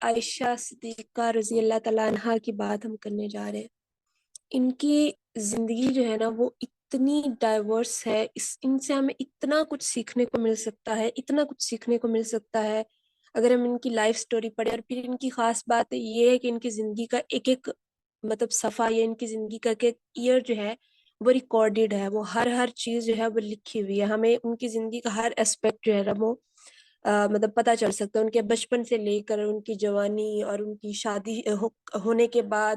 عائشہ صدیقہ رضی اللہ تعالیٰ عنہا کی بات ہم کرنے جا رہے ہیں۔ ان کی زندگی جو ہے نا وہ اتنی ڈائیورس ہے، ان سے ہمیں اتنا کچھ سیکھنے کو مل سکتا ہے، اتنا کچھ سیکھنے کو مل سکتا ہے اگر ہم ان کی لائف سٹوری پڑھیں۔ اور پھر ان کی خاص بات یہ ہے کہ ان کی زندگی کا ایک ایک مطلب صفحہ یا ان کی زندگی کا ایک ایک ایئر جو ہے وہ ریکارڈیڈ ہے، وہ ہر چیز جو ہے وہ لکھی ہوئی ہے، ہمیں ان کی زندگی کا ہر اسپیکٹ جو ہے نا وہ مطلب پتہ چل سکتا ہے، ان کے بچپن سے لے کر ان کی جوانی اور ان کی شادی ہونے کے بعد،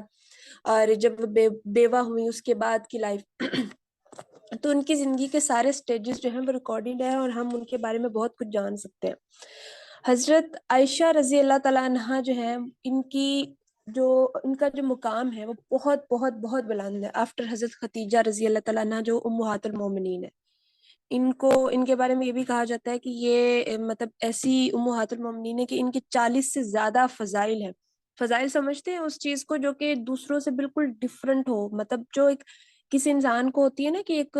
اور جب بیوہ ہوئی اس کے بعد کی لائف تو ان کی زندگی کے سارے سٹیجز جو ہیں وہ ریکارڈڈ ہیں اور ہم ان کے بارے میں بہت کچھ جان سکتے ہیں۔ حضرت عائشہ رضی اللہ تعالیٰ عنہا جو ہے ان کا جو مقام ہے وہ بہت بہت بہت بلند ہے، آفٹر حضرت خدیجہ رضی اللہ تعالیٰ عنہا جو امہات المومنین ہے۔ ان کے بارے میں یہ بھی کہا جاتا ہے کہ یہ مطلب ایسی امہات المومنین ہے کہ ان کے 40 سے زیادہ فضائل ہیں۔ فضائل سمجھتے ہیں اس چیز کو جو کہ دوسروں سے بالکل ڈفرنٹ ہو، مطلب جو ایک کسی انسان کو ہوتی ہے نا کہ ایک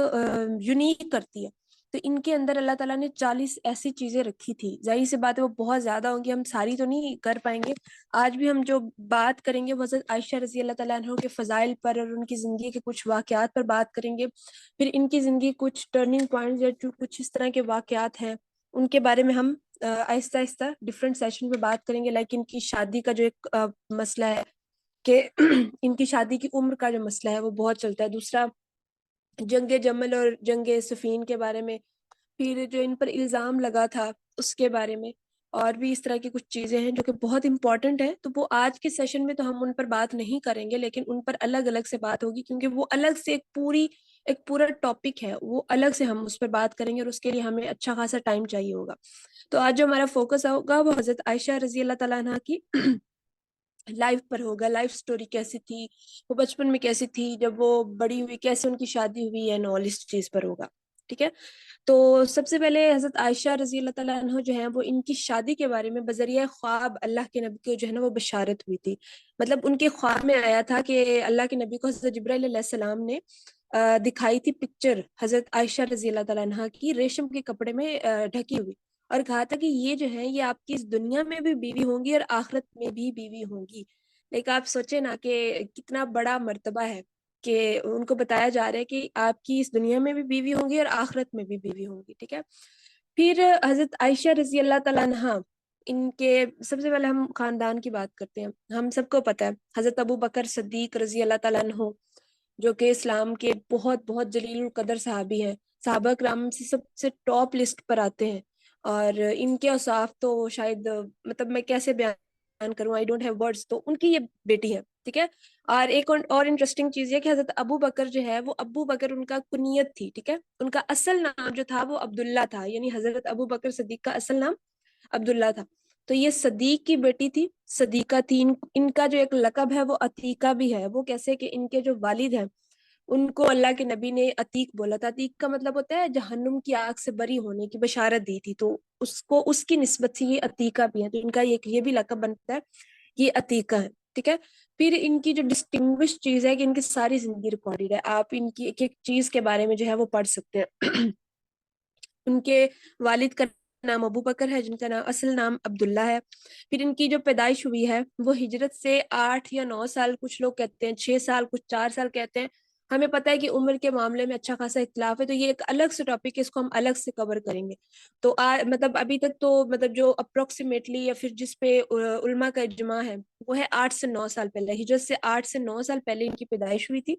یونیک کرتی ہے، تو ان کے اندر اللہ تعالیٰ نے 40 ایسی چیزیں رکھی تھی۔ ظاہر سی بات ہے وہ بہت زیادہ ہوں گی، ہم ساری تو نہیں کر پائیں گے۔ آج بھی ہم جو بات کریں گے وہ حضرت عائشہ رضی اللہ تعالیٰ عنہ کے فضائل پر اور ان کی زندگی کے کچھ واقعات پر بات کریں گے۔ پھر ان کی زندگی کچھ ٹرننگ پوائنٹس یا کچھ اس طرح کے واقعات ہیں ان کے بارے میں ہم آہستہ آہستہ ڈفرینٹ سیشن میں بات کریں گے۔ لائک ان کی شادی کا جو ایک مسئلہ ہے کہ ان کی شادی کی عمر کا جو مسئلہ ہے وہ بہت چلتا ہے۔ دوسرا جنگ جمل اور جنگ صفین کے بارے میں، پھر جو ان پر الزام لگا تھا اس کے بارے میں، اور بھی اس طرح کی کچھ چیزیں ہیں جو کہ بہت امپورٹنٹ ہیں۔ تو وہ آج کے سیشن میں تو ہم ان پر بات نہیں کریں گے، لیکن ان پر الگ الگ سے بات ہوگی، کیونکہ وہ الگ سے ایک پورا ٹاپک ہے، وہ الگ سے ہم اس پر بات کریں گے اور اس کے لیے ہمیں اچھا خاصا ٹائم چاہیے ہوگا۔ تو آج جو ہمارا فوکس ہوگا وہ حضرت عائشہ رضی اللہ تعالیٰ عنہ کی لائف پر ہوگا۔ لائف سٹوری کیسی تھی، وہ بچپن میں کیسی تھی، جب وہ بڑی ہوئی کیسے ان کی شادی ہوئی ہے، نال اس چیز پر ہوگا، ٹھیک ہے۔ تو سب سے پہلے حضرت عائشہ رضی اللہ تعالیٰ عنہ جو ہیں وہ ان کی شادی کے بارے میں بذریعہ خواب اللہ کے نبی کو جو ہے نا وہ بشارت ہوئی تھی۔ مطلب ان کے خواب میں آیا تھا کہ اللہ کے نبی کو حضرت جبرائیل علیہ السلام نے دکھائی تھی پکچر حضرت عائشہ رضی اللہ تعالیٰ عنہ کی ریشم کے کپڑے میں ڈھکی ہوئی، اور کہا تھا کہ یہ جو ہے یہ آپ کی اس دنیا میں بھی بیوی ہوں گی اور آخرت میں بھی بیوی ہوں گی۔ لیکن آپ سوچیں نا کہ کتنا بڑا مرتبہ ہے کہ ان کو بتایا جا رہا ہے کہ آپ کی اس دنیا میں بھی بیوی ہوں گی اور آخرت میں بھی بیوی ہوں گی، ٹھیک ہے۔ پھر حضرت عائشہ رضی اللہ تعالیٰ عنہ ان کے سب سے پہلے ہم خاندان کی بات کرتے ہیں۔ ہم سب کو پتہ ہے حضرت ابو بکر صدیق رضی اللہ تعالیٰ عنہ جو کہ اسلام کے بہت بہت جلیل القدر صحابی ہیں، صحابہ کرام سے سب سے ٹاپ لسٹ پر آتے ہیں، اور ان کے اوصاف تو شاید مطلب میں کیسے بیان کروں، آئی ڈونٹ ہیو ورڈز۔ تو ان کی یہ بیٹی ہے، ٹھیک ہے۔ اور ایک اور انٹرسٹنگ چیز یہ کہ حضرت ابو بکر جو ہے وہ ابو بکر ان کا کنیت تھی، ٹھیک ہے۔ ان کا اصل نام جو تھا وہ عبداللہ تھا، یعنی حضرت ابو بکر صدیق کا اصل نام عبداللہ تھا۔ تو یہ صدیق کی بیٹی تھی، صدیقہ تھی۔ ان کا جو ایک لقب ہے وہ عتیقہ بھی ہے۔ وہ کیسے کہ ان کے جو والد ہیں ان کو اللہ کے نبی نے عتیق بولا تھا۔ عتیق کا مطلب ہوتا ہے جہنم کی آگ سے بری ہونے کی بشارت دی تھی، تو اس کی نسبت سے یہ عتیقہ بھی ہے، تو ان کا یہ بھی لقب بنتا ہے، یہ عتیقہ ہے، ٹھیک ہے۔ پھر ان کی جو ڈسٹنگوش چیز ہے کہ ان کی ساری زندگی ریکارڈڈ ہے، آپ ان کی ایک ایک چیز کے بارے میں جو ہے وہ پڑھ سکتے ہیں۔ ان کے والد کا نام ابو بکر ہے، جن کا نام اصل نام عبداللہ ہے۔ پھر ان کی جو پیدائش ہوئی ہے وہ ہجرت سے 8 یا 9 سال، کچھ لوگ کہتے ہیں 6 سال، کچھ 4 سال کہتے ہیں۔ ہمیں پتہ ہے کہ عمر کے معاملے میں اچھا خاصا اختلاف ہے، تو یہ ایک الگ سے ٹاپک ہے، اس کو ہم الگ سے کور کریں گے۔ تو مطلب ابھی تک تو مطلب جو اپروکسیمیٹلی یا پھر جس پہ علماء کا اجماع ہے وہ ہے 8 سے 9 سال پہلے، ہجرت سے 8 سے 9 سال پہلے ان کی پیدائش ہوئی تھی۔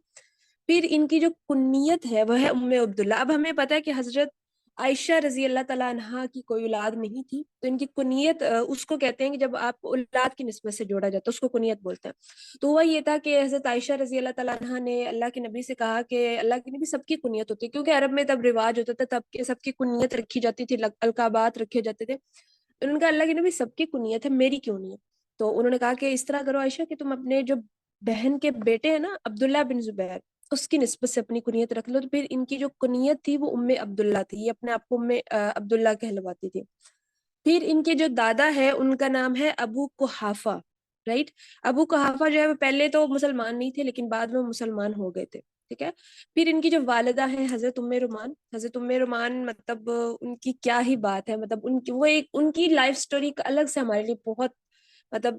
پھر ان کی جو کنیت ہے وہ ہے ام عبداللہ۔ اب ہمیں پتہ ہے کہ حضرت عائشہ رضی اللہ تعالیٰ عنہا کی کوئی اولاد نہیں تھی، تو ان کی کنیت اس کو کہتے ہیں کہ جب آپ اولاد کی نسبت سے جوڑا جاتا ہے اس کو کنیت بولتے ہیں۔ تو وہ یہ تھا کہ حضرت عائشہ رضی اللہ تعالیٰ عنہا نے اللہ کے نبی سے کہا کہ اللہ کے نبی سب کی کنیت ہوتی ہے، کیونکہ عرب میں تب رواج ہوتا تھا، تب کے سب کی کنیت رکھی جاتی تھی، القابات رکھے جاتے تھے۔ انہوں نے کہا اللہ کے نبی سب کی کنیت ہے، میری کیوں نہیں ہے؟ تو انہوں نے کہا کہ اس طرح کرو عائشہ کہ تم اپنے جو بہن کے بیٹے ہیں نا عبداللہ بن زبیر، اس کی نسبت سے اپنی کنیت رکھ لو۔ تو پھر ان کی جو کنیت تھی وہ ام عبداللہ تھی، یہ اپنے آپ کو ام عبداللہ کہلواتی تھی۔ پھر ان کے جو دادا ہے ان کا نام ہے ابو قحافہ، رائٹ۔ ابو قحافہ جو ہے وہ پہلے تو مسلمان نہیں تھے لیکن بعد میں مسلمان ہو گئے تھے، ٹھیک ہے۔ پھر ان کی جو والدہ ہیں حضرت ام رومان، حضرت ام رومان مطلب ان کی کیا ہی بات ہے، مطلب ان کی لائف سٹوری الگ سے ہمارے لیے بہت مطلب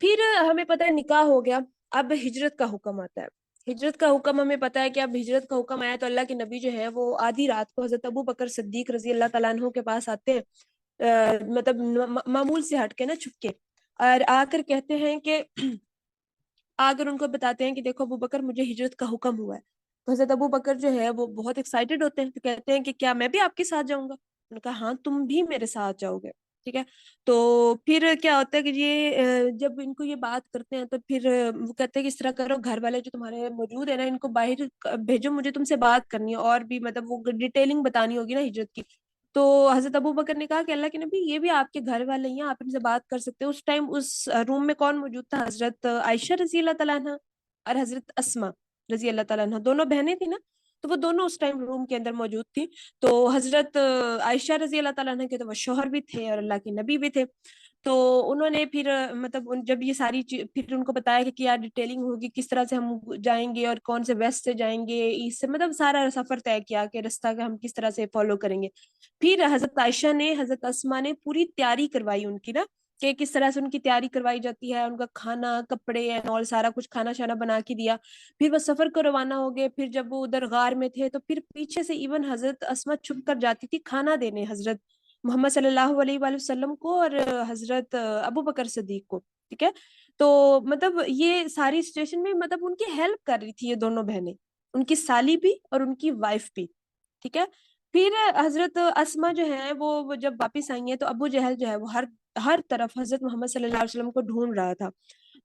پھر ہمیں پتہ ہے نکاح ہو گیا، اب ہجرت کا حکم آتا ہے. ہجرت کا حکم ہمیں پتہ ہے کہ اب ہجرت کا حکم آیا تو اللہ کے نبی جو ہے وہ آدھی رات کو حضرت ابو بکر صدیق رضی اللہ تعالیٰ عنہ کے پاس آتے ہیں، مطلب معمول سے ہٹ کے نا، چھپ کے، اور آ کر کہتے ہیں کہ آ کر ان کو بتاتے ہیں کہ دیکھو ابو بکر مجھے ہجرت کا حکم ہوا ہے. تو حضرت ابو بکر جو ہے وہ بہت ایکسائٹیڈ ہوتے ہیں، تو کہتے ہیں کہ کیا میں بھی آپ کے ساتھ جاؤں گا؟ انہوں نے کہا ہاں تم بھی میرے ساتھ جاؤ گے. ٹھیک ہے. تو پھر کیا ہوتا ہے کہ یہ جب ان کو یہ بات کرتے ہیں تو پھر وہ کہتے ہیں کہ اس طرح کرو، گھر والے جو تمہارے موجود ہیں نا ان کو باہر بھیجو، مجھے تم سے بات کرنی ہے اور بھی مطلب وہ ڈیٹیلنگ بتانی ہوگی نا ہجرت کی. تو حضرت ابو بکر نے کہا کہ اللہ کے نبی یہ بھی آپ کے گھر والے ہیں، آپ ان سے بات کر سکتے ہیں. اس ٹائم اس روم میں کون موجود تھا؟ حضرت عائشہ رضی اللہ تعالیٰ عنہ اور حضرت اسما رضی اللہ تعالیٰ عنہ، دونوں بہنیں تھیں نا، تو وہ دونوں اس ٹائم روم کے اندر موجود تھی. تو حضرت عائشہ رضی اللہ تعالیٰ عنہ کے تو وہ شوہر بھی تھے اور اللہ کے نبی بھی تھے. تو انہوں نے پھر مطلب جب یہ ساری چیز پھر ان کو بتایا کہ کیا ڈیٹیلنگ ہوگی، کس طرح سے ہم جائیں گے اور کون سے ویسٹ سے جائیں گے، ایسٹ سے، مطلب سارا سفر طے کیا کہ رستہ کا ہم کس طرح سے فالو کریں گے. پھر حضرت عائشہ نے، حضرت اسما نے پوری تیاری کروائی ان کی نا، کہ کس طرح سے ان کی تیاری کروائی جاتی ہے، ان کا کھانا، کپڑے اور سارا کچھ کھانا شانا بنا کے دیا. پھر وہ سفر کو روانہ ہو گئے. پھر جب وہ ادھر غار میں تھے تو پھر پیچھے سے ایون حضرت اسما چھپ کر جاتی تھی کھانا دینے حضرت محمد صلی اللہ علیہ وآلہ وسلم کو اور حضرت ابو بکر صدیق کو. ٹھیک ہے. تو مطلب یہ ساری سچویشن میں مطلب ان کی ہیلپ کر رہی تھی یہ دونوں بہنیں، ان کی سالی بھی اور ان کی وائف بھی. ٹھیک ہے. پھر حضرت اسما جو ہے وہ جب واپس آئی ہیں تو ابو جہل جو ہے وہ ہر طرف حضرت محمد صلی اللہ علیہ وسلم کو ڈھونڈ رہا تھا.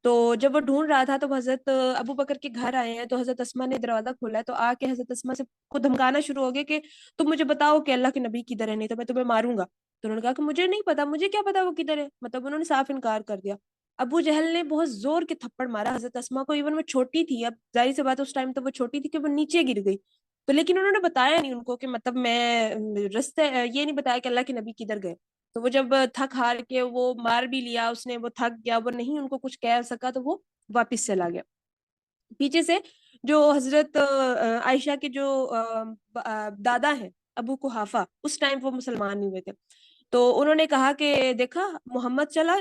تو جب وہ ڈھونڈ رہا تھا تو حضرت ابو بکر کے گھر آئے ہیں تو حضرت اسما نے دروازہ کھولا ہے، تو آ کے حضرت اسما سے کو دھمکانا شروع ہو گیا کہ تم مجھے بتاؤ کہ اللہ کے نبی کدھر ہے، نہیں تو میں تمہیں ماروں گا. تو انہوں نے کہا کہ مجھے نہیں پتا، مجھے کیا پتا وہ کدھر ہے، مطلب انہوں نے صاف انکار کر دیا. ابو جہل نے بہت زور کے تھپڑ مارا حضرت اسما کو، ایون وہ چھوٹی تھی، اب ظاہر سی بات اس ٹائم تو وہ چھوٹی تھی کہ وہ نیچے گر گئی. تو لیکن انہوں نے بتایا نہیں ان کو کہ مطلب میں رستے یہ نہیں بتایا کہ اللہ کے نبی کدھر گئے. تو وہ جب تھک ہار کے وہ مار بھی لیا اس نے، وہ تھک گیا، وہ نہیں ان کو کچھ کہہ سکا تو وہ واپس چلا گیا. پیچھے سے جو حضرت عائشہ کے جو دادا ہیں ابو قحافہ، اس ٹائم وہ مسلمان نہیں ہوئے تھے. تو انہوں نے کہا کہ دیکھا محمد چلا،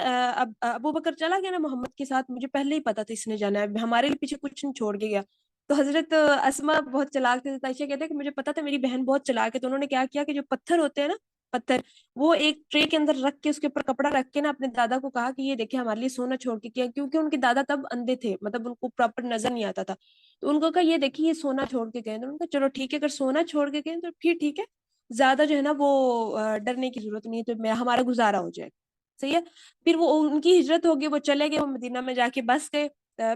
ابو بکر چلا گیا نا محمد کے ساتھ، مجھے پہلے ہی پتا تھا اس نے جانا ہے، ہمارے لیے پیچھے کچھ نہیں چھوڑ کے گیا. تو حضرت اسما بہت چلاک تھے، عائشہ کہتے ہیں کہ مجھے پتا تھا میری بہن بہت چلاک ہے. تو انہوں نے کیا کیا کہ جو پتھر ہوتے ہیں نا، پتھر، وہ ایک ٹرے کے اندر رکھ کے اس کے اوپر کپڑا رکھ کے نا اپنے دادا کو کہا کہ یہ دیکھیں ہمارے لیے سونا چھوڑ کے کیا، کیونکہ ان کے دادا تب اندھے تھے، مطلب ان کو پراپر نظر نہیں آتا تھا. تو ان کو کہا یہ دیکھیے یہ سونا چھوڑ کے گئے. تو ان کا چلو ٹھیک ہے، اگر سونا چھوڑ کے گئے تو پھر ٹھیک ہے، زیادہ جو ہے نا وہ ڈرنے کی ضرورت نہیں ہے، تو ہمارا گزارا ہو جائے. صحیح ہے. پھر وہ ان کی ہجرت ہوگی، وہ چلے گئے، وہ مدینہ میں جا کے بس گئے.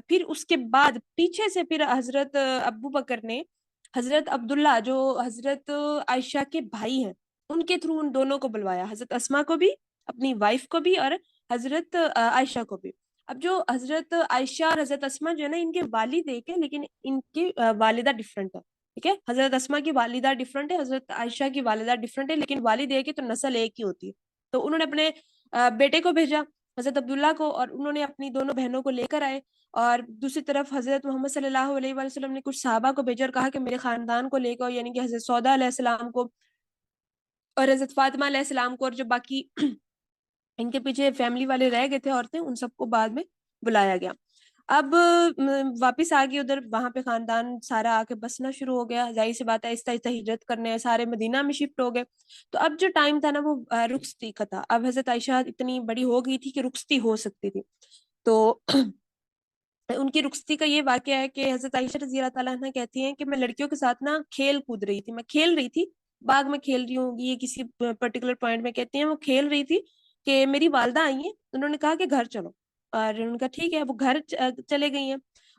پھر اس کے بعد پیچھے سے پھر حضرت ابو بکر نے حضرت عبداللہ جو حضرت عائشہ کے بھائی ہیں ان کے تھرو ان دونوں کو بلوایا، حضرت اسما کو بھی، اپنی وائف کو بھی، اور حضرت عائشہ کو بھی. اب جو حضرت عائشہ اور حضرت اسما جو ہے نا ان کے والد ایک ہے لیکن ان کی والدہ ڈفرنٹ ہے. ٹھیک ہے. حضرت اسما کی والدہ ڈفرنٹ ہے، حضرت عائشہ کی والدہ ڈفرنٹ ہے، لیکن والد ایک ہے تو نسل ایک ہی ہوتی ہے. تو انہوں نے اپنے بیٹے کو بھیجا حضرت عبداللہ کو، اور انہوں نے اپنی دونوں بہنوں کو لے کر آئے. اور دوسری طرف حضرت محمد صلی اللہ علیہ وآلہ وسلم نے کچھ صحابہ کو بھیجا اور کہا کہ میرے خاندان کو لے کر، یعنی کہ حضرت سودا علیہ السلام کو اور حضرت فاطمہ علیہ السلام کو، اور جو باقی ان کے پیچھے فیملی والے رہ گئے تھے عورتیں، ان سب کو بعد میں بلایا گیا. اب واپس آ گئی ادھر، وہاں پہ خاندان سارا آ کے بسنا شروع ہو گیا. ظاہر سی بات ہے آہستہ آہستہ ہجرت کرنے سارے مدینہ میں شفٹ ہو گئے. تو اب جو ٹائم تھا نا وہ رخصتی کا تھا. اب حضرت عائشہ اتنی بڑی ہو گئی تھی کہ رخصتی ہو سکتی تھی. تو ان کی رخصتی کا یہ واقعہ ہے کہ حضرت عائشہ رضی اللہ تعالیٰ عنہ کہتی ہیں کہ میں لڑکیوں کے ساتھ نا کھیل کود رہی تھی، میں کھیل رہی تھی، باغ میں کھیل رہی ہوں گی، یہ کسی پرٹیکولر پوائنٹ میں کہتی ہیں وہ کھیل رہی تھی کہ میری والدہ آئی ہیں، انہوں نے کہا کہ گھر چلو، اور ان کا ٹھیک ہے، وہ گھر چلے گئی ہیں.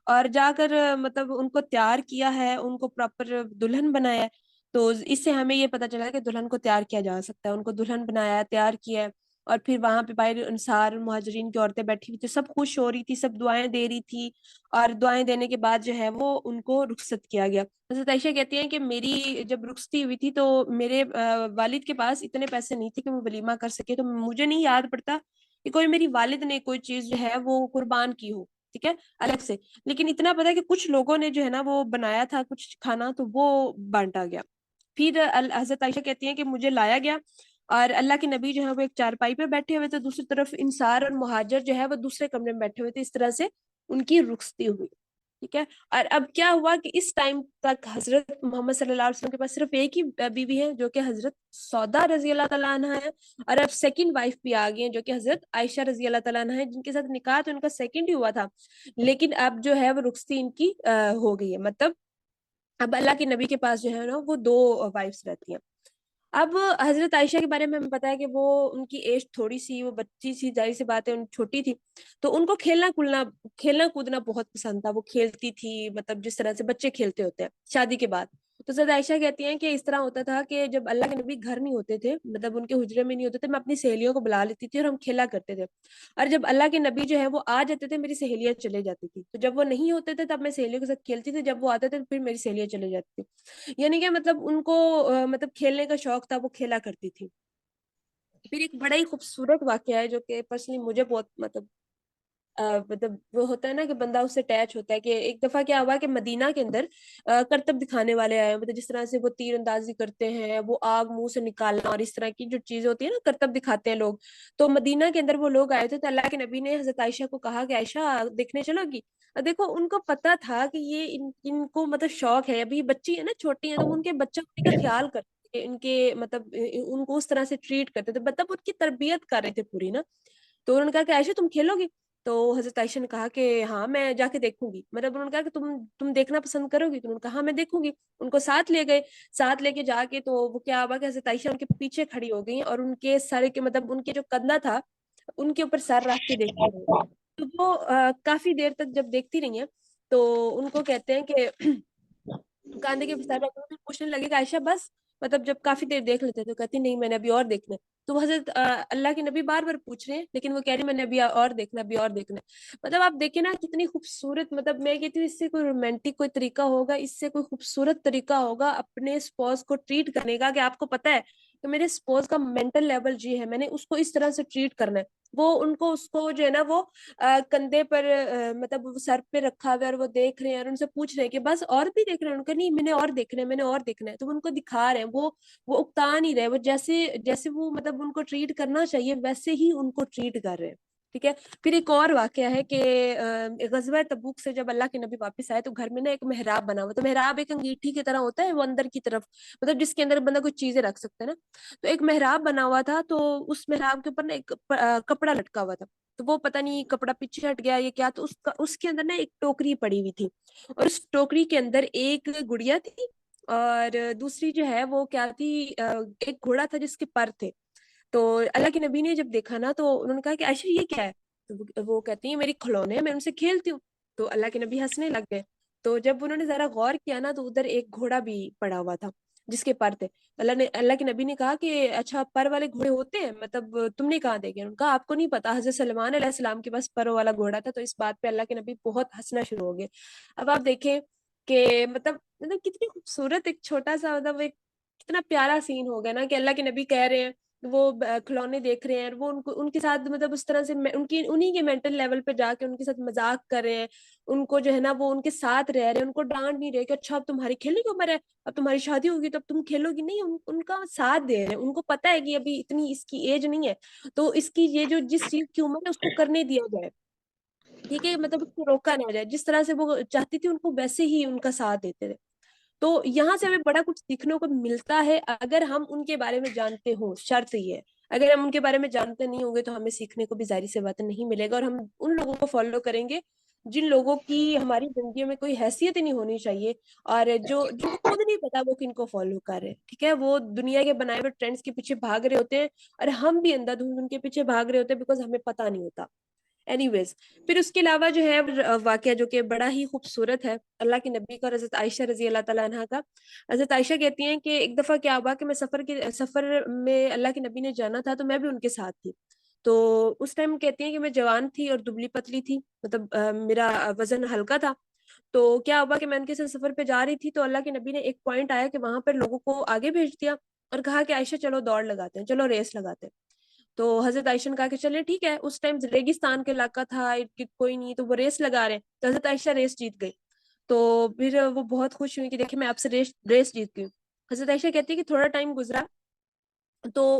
اور جا کر مطلب ان کو تیار کیا ہے، ان کو پراپر دلہن بنایا ہے. تو اس سے ہمیں یہ پتا چلا کہ دلہن کو تیار کیا جا سکتا ہے. ان کو دلہن بنایا، تیار کیا ہے. اور پھر وہاں پہ باہر انصار مہاجرین کی عورتیں بیٹھی ہوئی تھی، سب خوش ہو رہی تھی، سب دعائیں دے رہی تھی. اور دعائیں دینے کے بعد جو ہے وہ ان کو رخصت کیا گیا. حضرت عائشہ کہتی ہیں کہ میری جب رخصتی ہوئی تھی تو میرے والد کے پاس اتنے پیسے نہیں تھے کہ وہ ولیمہ کر سکے، تو مجھے نہیں یاد پڑتا کہ کوئی میری والد نے کوئی چیز جو ہے وہ قربان کی ہو، ٹھیک ہے، الگ سے. لیکن اتنا پتا ہے کہ کچھ لوگوں نے جو ہے نا وہ بنایا تھا کچھ کھانا، تو وہ بانٹا گیا. پھر حضرت عائشہ کہتی ہیں کہ مجھے لایا گیا اور اللہ کے نبی جو ہے وہ ایک چارپائی پہ بیٹھے ہوئے تھے, دوسری طرف انصار اور مہاجر جو ہے وہ دوسرے کمرے میں بیٹھے ہوئے تھے. اس طرح سے ان کی رخصتی ہوئی. ٹھیک ہے. اور اب کیا ہوا کہ اس ٹائم تک حضرت محمد صلی اللہ علیہ وسلم کے پاس صرف ایک ہی بیوی ہے جو کہ حضرت سودا رضی اللہ تعالیٰ عنہ ہے, اور اب سیکنڈ وائف بھی آ گئی ہیں جو کہ حضرت عائشہ رضی اللہ تعالیٰ عنہ ہے, جن کے ساتھ نکاح تو ان کا سیکنڈ ہی ہوا تھا, لیکن اب جو ہے وہ رخصتی ان کی ہو گئی ہے. مطلب اب اللہ کے نبی کے پاس جو ہے نا وہ 2 وائفس رہتی ہیں. اب حضرت عائشہ کے بارے میں ہمیں پتا ہے کہ وہ ان کی ایج تھوڑی سی, وہ بچی سی, ظاہر سی بات ہے چھوٹی تھی, تو ان کو کھیلنا کودنا بہت پسند تھا. وہ کھیلتی تھی مطلب جس طرح سے بچے کھیلتے ہوتے ہیں شادی کے بعد. تو حضرت عائشہ کہتی ہیں کہ اس طرح ہوتا تھا کہ جب اللہ کے نبی گھر نہیں ہوتے تھے, مطلب ان کے حجرے میں نہیں ہوتے تھے, میں اپنی سہیلیوں کو بلا لیتی تھی اور ہم کھیلا کرتے تھے. اور جب اللہ کے نبی جو ہے وہ آ جاتے تھے, میری سہیلیاں چلے جاتی تھی. تو جب وہ نہیں ہوتے تھے تب میں سہیلیوں کے ساتھ کھیلتی تھی, جب وہ آتے تھے پھر میری سہیلیاں چلے جاتی تھی. یعنی کہ مطلب ان کو مطلب کھیلنے کا شوق تھا, وہ کھیلا کرتی تھی. پھر ایک بڑا ہی خوبصورت واقعہ ہے جو کہ پرسنلی مجھے بہت مطلب وہ ہوتا ہے نا کہ بندہ اس سے اٹیچ ہوتا ہے, کہ ایک دفعہ کیا ہوا کہ مدینہ کے اندر کرتب دکھانے والے آئے, مطلب جس طرح سے وہ تیر اندازی کرتے ہیں, وہ آگ منہ سے نکالنا اور اس طرح کی جو چیزیں ہوتی ہیں نا, کرتب دکھاتے ہیں لوگ. تو مدینہ کے اندر وہ لوگ آئے تھے, تو اللہ کے نبی نے حضرت عائشہ کو کہا کہ عائشہ دیکھنے چلو گی. دیکھو ان کو پتا تھا کہ یہ ان کو مطلب شوق ہے, ابھی بچی ہے نا, چھوٹی ہے, تو ان کے بچہ ہونے کا خیال کرتے, ان کے مطلب ان کو اس طرح سے ٹریٹ کرتے تھے, مطلب ان کی تربیت کر رہے تھے پوری نا. تو انہوں نے کہا کہ عائشہ تم کھیلو گی؟ تو حضرت عائشہ نے کہا کہ ہاں میں جا کے دیکھوں گی. مطلب انہوں نے کہا کہ تم دیکھنا پسند کرو گی؟ تو انہوں نے کہا ہاں میں دیکھوں گی. ان کو ساتھ لے گئے, ساتھ لے کے جا کے تو وہ کیا ہوا کہ حضرت عائشہ ان کے پیچھے کھڑی ہو گئی, اور ان کے سر کے مطلب ان کے جو کندھا تھا ان کے اوپر سر رکھ کے دیکھتی رہی. تو وہ کافی دیر تک جب دیکھتی رہی ہیں تو ان کو کہتے ہیں کہ کاندھے کے سر رکھ کے پوچھنے لگے کہ عائشہ بس, مطلب جب کافی دیر دیکھ لیتے تو کہتی نہیں میں نے ابھی اور دیکھنا ہے. تو وہ حضرت اللہ کے نبی بار بار پوچھ رہے ہیں, لیکن وہ کہہ رہی میں نے ابھی اور دیکھنا, ابھی اور دیکھنا ہے. مطلب آپ دیکھیں نا کتنی خوبصورت, مطلب میں کہتی ہوں اس سے کوئی رومانٹک کوئی طریقہ ہوگا, اس سے کوئی خوبصورت طریقہ ہوگا اپنے اسپوز کو ٹریٹ کرنے کا, کہ آپ کو پتا ہے کہ میرے اسپوز کا مینٹل لیول جی ہے, میں نے اس کو اس طرح سے ٹریٹ کرنا ہے. وہ ان کو اس کو جو ہے نا وہ کندھے پر مطلب سر پہ رکھا ہوا ہے, اور وہ دیکھ رہے ہیں اور ان سے پوچھ رہے ہیں کہ بس اور بھی دیکھ رہے ہیں؟ ان کا نہیں میں نے اور دیکھنا ہے, میں نے اور دیکھنا ہے. تو وہ ان کو دکھا رہے ہیں, وہ اکتا نہیں رہے, وہ جیسے جیسے وہ مطلب ان کو ٹریٹ کرنا چاہیے ویسے ہی ان کو ٹریٹ کر رہے ہیں. ٹھیک ہے. پھر ایک اور واقعہ ہے کہ غزوہ تبوک سے جب اللہ کے نبی واپس آئے تو گھر میں نا ایک محراب بنا ہوا. تو محراب ایک انگیٹھی کی طرح ہوتا ہے, وہ اندر کی طرف مطلب جس کے اندر بندہ کچھ چیزیں رکھ سکتا ہے نا. تو ایک محراب بنا ہوا تھا, تو اس محراب کے اوپر نا ایک کپڑا لٹکا ہوا تھا. تو وہ پتہ نہیں کپڑا پیچھے ہٹ گیا یہ کیا, تو اس کے اندر نا ایک ٹوکری پڑی ہوئی تھی, اور اس ٹوکری کے اندر ایک گڑیا تھی, اور دوسری جو ہے وہ کیا تھی, ایک گھوڑا تھا جس کے پر تھے. تو اللہ کے نبی نے جب دیکھا نا تو انہوں نے کہا کہ عائشہ یہ کیا ہے؟ تو وہ کہتی ہیں میری کھلونے ہیں, میں ان سے کھیلتی ہوں. تو اللہ کے نبی ہنسنے لگ گئے. تو جب انہوں نے ذرا غور کیا نا تو ادھر ایک گھوڑا بھی پڑا ہوا تھا جس کے پر تھے. اللہ کے نبی نے کہا کہ اچھا پر والے گھوڑے ہوتے ہیں, مطلب تم نے کہاں دیکھے؟ انہوں نے کہا آپ کو نہیں پتا, حضرت سلمان علیہ السلام کے پاس پروں والا گھوڑا تھا. تو اس بات پہ اللہ کے نبی بہت ہنسنا شروع ہو گئے. اب آپ دیکھیں کہ مطلب کتنی خوبصورت ایک چھوٹا سا مطلب ایک کتنا پیارا سین ہو گیا نا, کہ اللہ کے نبی کہہ رہے ہیں وہ کھلونے دیکھ رہے ہیں, اور وہ ان کے ساتھ مطلب اس طرح سے انہی کے مینٹل لیول پہ جا کے ان کے ساتھ مذاق کر رہے ہیں. ان کو جو ہے نا وہ ان کے ساتھ رہ رہے ہیں, ان کو ڈانٹ نہیں رہے کہ اچھا اب تمہاری کھیلنے کی عمر ہے, اب تمہاری شادی ہوگی تو اب تم کھیلو گی نہیں. ان کا ساتھ دے رہے ہیں, ان کو پتا ہے کہ ابھی اتنی اس کی ایج نہیں ہے, تو اس کی یہ جو جس چیز کی عمر ہے اس کو کرنے دیا جائے. ٹھیک ہے, مطلب اس کو روکا نہ جائے, جس طرح سے وہ چاہتی تھی ان کو ویسے ہی ان کا ساتھ دیتے تھے. تو یہاں سے ہمیں بڑا کچھ سیکھنے کو ملتا ہے اگر ہم ان کے بارے میں جانتے ہوں. شرط یہ ہے, اگر ہم ان کے بارے میں جانتے نہیں ہوں گے تو ہمیں سیکھنے کو بھی ظاہر سی بات نہیں ملے گا, اور ہم ان لوگوں کو فالو کریں گے جن لوگوں کی ہماری زندگی میں کوئی حیثیت ہی نہیں ہونی چاہیے, اور جو جن کو خود نہیں پتا وہ کن کو فالو کر رہے ہیں. ٹھیک ہے, وہ دنیا کے بنائے ہوئے ٹرینڈس کے پیچھے بھاگ رہے ہوتے ہیں, اور ہم بھی اندھا دھند ان کے پیچھے بھاگ رہے ہوتے ہیں بیکاز ہمیں پتا نہیں ہوتا. اینی ویز, پھر اس کے علاوہ جو ہے واقعہ جو کہ بڑا ہی خوبصورت ہے اللہ کے نبی کا اور حضرت عائشہ رضی اللہ تعالیٰ عنہا کا. حضرت عائشہ کہتی ہیں کہ ایک دفعہ کیا ہوا کہ میں سفر میں اللہ کے نبی نے جانا تھا, تو میں بھی ان کے ساتھ تھی. تو اس ٹائم کہتی ہیں کہ میں جوان تھی اور دبلی پتلی تھی, مطلب میرا وزن ہلکا تھا. تو کیا ہوا کہ میں ان کے ساتھ سفر پہ جا رہی تھی, تو اللہ کے نبی نے ایک پوائنٹ آیا کہ وہاں پر لوگوں کو آگے بھیج دیا اور کہا کہ عائشہ چلو دوڑ لگاتے ہیں, چلو ریس لگاتے ہیں. تو حضرت عائشہ نے کہا کہ چلیں ٹھیک ہے, اس ٹائم ریگستان کے علاقہ تھا, کوئی نہیں, تو وہ ریس لگا رہے ہیں. تو حضرت عائشہ ریس جیت گئی. تو پھر وہ بہت خوش ہوئی کہ دیکھیں میں آپ سے ریس جیت گئی. حضرت عائشہ کہتی ہے کہ تھوڑا ٹائم گزرا, تو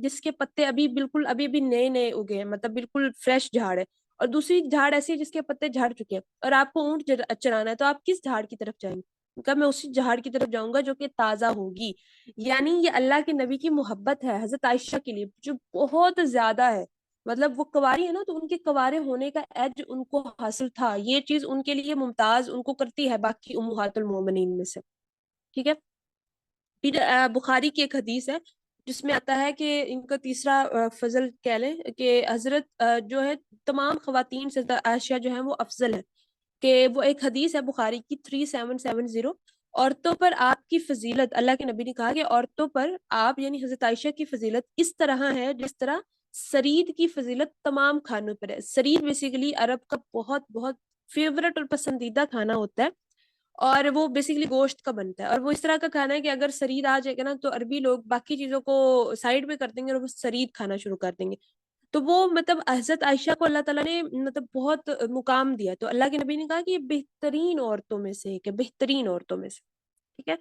جس کے پتے ابھی بالکل ابھی ابھی نئے نئے اگے ہیں، مطلب بالکل فریش جھاڑ ہے، اور دوسری جھاڑ ایسی ہے جس کے پتے جھڑ چکے ہیں، اور آپ کو اونٹ چرانا ہے، تو آپ کس جھاڑ کی طرف جائیں گے؟ کہ میں اسی جھاڑ کی طرف جاؤں گا جو کہ تازہ ہوگی۔ یعنی یہ اللہ کے نبی کی محبت ہے حضرت عائشہ کے لیے جو بہت زیادہ ہے، مطلب وہ کنواری ہے نا، تو ان کے کنوارے ہونے کا ایج ان کو حاصل تھا، یہ چیز ان کے لیے ممتاز ان کو کرتی ہے باقی امہات المومنین میں سے، ٹھیک ہے۔ پھر بخاری کی ایک حدیث ہے جس میں آتا ہے کہ ان کا تیسرا فضل کہہ لیں کہ حضرت جو ہے تمام خواتین سے عائشہ جو ہیں وہ افضل ہے، کہ وہ ایک حدیث ہے بخاری کی 3770، عورتوں پر آپ کی فضیلت، اللہ کے نبی نے کہا کہ عورتوں پر آپ یعنی حضرت عائشہ کی فضیلت اس طرح ہے جس طرح سرید کی فضیلت تمام کھانوں پر ہے۔ سرید بیسیکلی عرب کا بہت بہت فیورٹ اور پسندیدہ کھانا ہوتا ہے، اور وہ بیسیکلی گوشت کا بنتا ہے، اور وہ اس طرح کا کھانا ہے کہ اگر سرید آ جائے گا نا تو عربی لوگ باقی چیزوں کو سائڈ پہ کر دیں گے اور وہ سرید کھانا شروع کر دیں گے۔ تو وہ مطلب حضرت عائشہ کو اللہ تعالیٰ نے مطلب بہت مقام دیا، تو اللہ کے نبی نے کہا کہ یہ بہترین عورتوں میں سے ایک ہے، بہترین عورتوں میں سے، ٹھیک ہے۔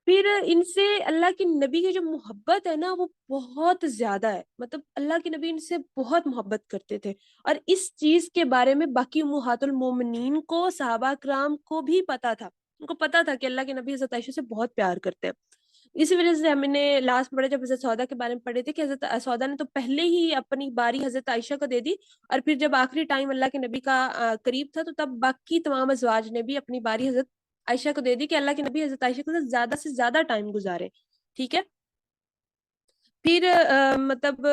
پھر ان سے اللہ کے نبی کی جو محبت ہے نا وہ بہت زیادہ ہے، مطلب اللہ کے نبی ان سے بہت محبت کرتے تھے، اور اس چیز کے بارے میں باقی امہات المومنین کو، صحابہ کرام کو بھی پتا تھا، ان کو پتا تھا کہ اللہ کے نبی حضرت عائشہ سے بہت پیار کرتے ہیں۔ اسی وجہ سے ہم نے لاسٹ پڑھے جب حضرت سودا کے بارے میں پڑھے تھے کہ حضرت سودا نے تو پہلے ہی اپنی باری حضرت عائشہ کو دے دی، اور پھر جب آخری ٹائم اللہ کے نبی کا قریب تھا تو تب باقی تمام ازواج نے بھی اپنی باری حضرت عائشہ کو دے دی کہ اللہ کے نبی حضرت عائشہ کے ساتھ زیادہ سے زیادہ ٹائم گزارے، ٹھیک ہے۔ پھر مطلب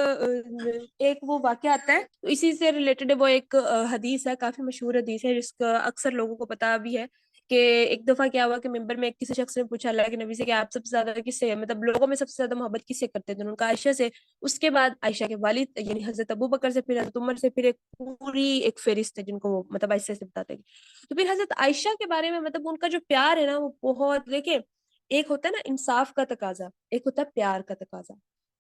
ایک وہ واقعہ آتا ہے تو اسی سے ریلیٹڈ وہ ایک حدیث ہے، کافی مشہور حدیث ہے جس کا اکثر لوگوں کو پتا بھی ہے، کہ ایک دفعہ کیا ہوا کہ ممبر میں کسی شخص نے پوچھا اللہ کے نبی سے کہ آپ سب سے زیادہ کس سے، مطلب لوگوں میں سب سے زیادہ محبت کس سے کرتے تھے؟ انہوں نے کہا عائشہ سے، اس کے بعد عائشہ کے والد یعنی حضرت ابو بکر سے، پھر حضرت عمر سے، پھر ایک پوری ایک فہرست ہے جن کو وہ مطلب عائشہ سے بتاتے ہیں۔ تو پھر حضرت عائشہ کے بارے میں مطلب ان کا جو پیار ہے نا وہ بہت، دیکھیں ایک ہوتا ہے نا انصاف کا تقاضا، ایک ہوتا ہے پیار کا تقاضا۔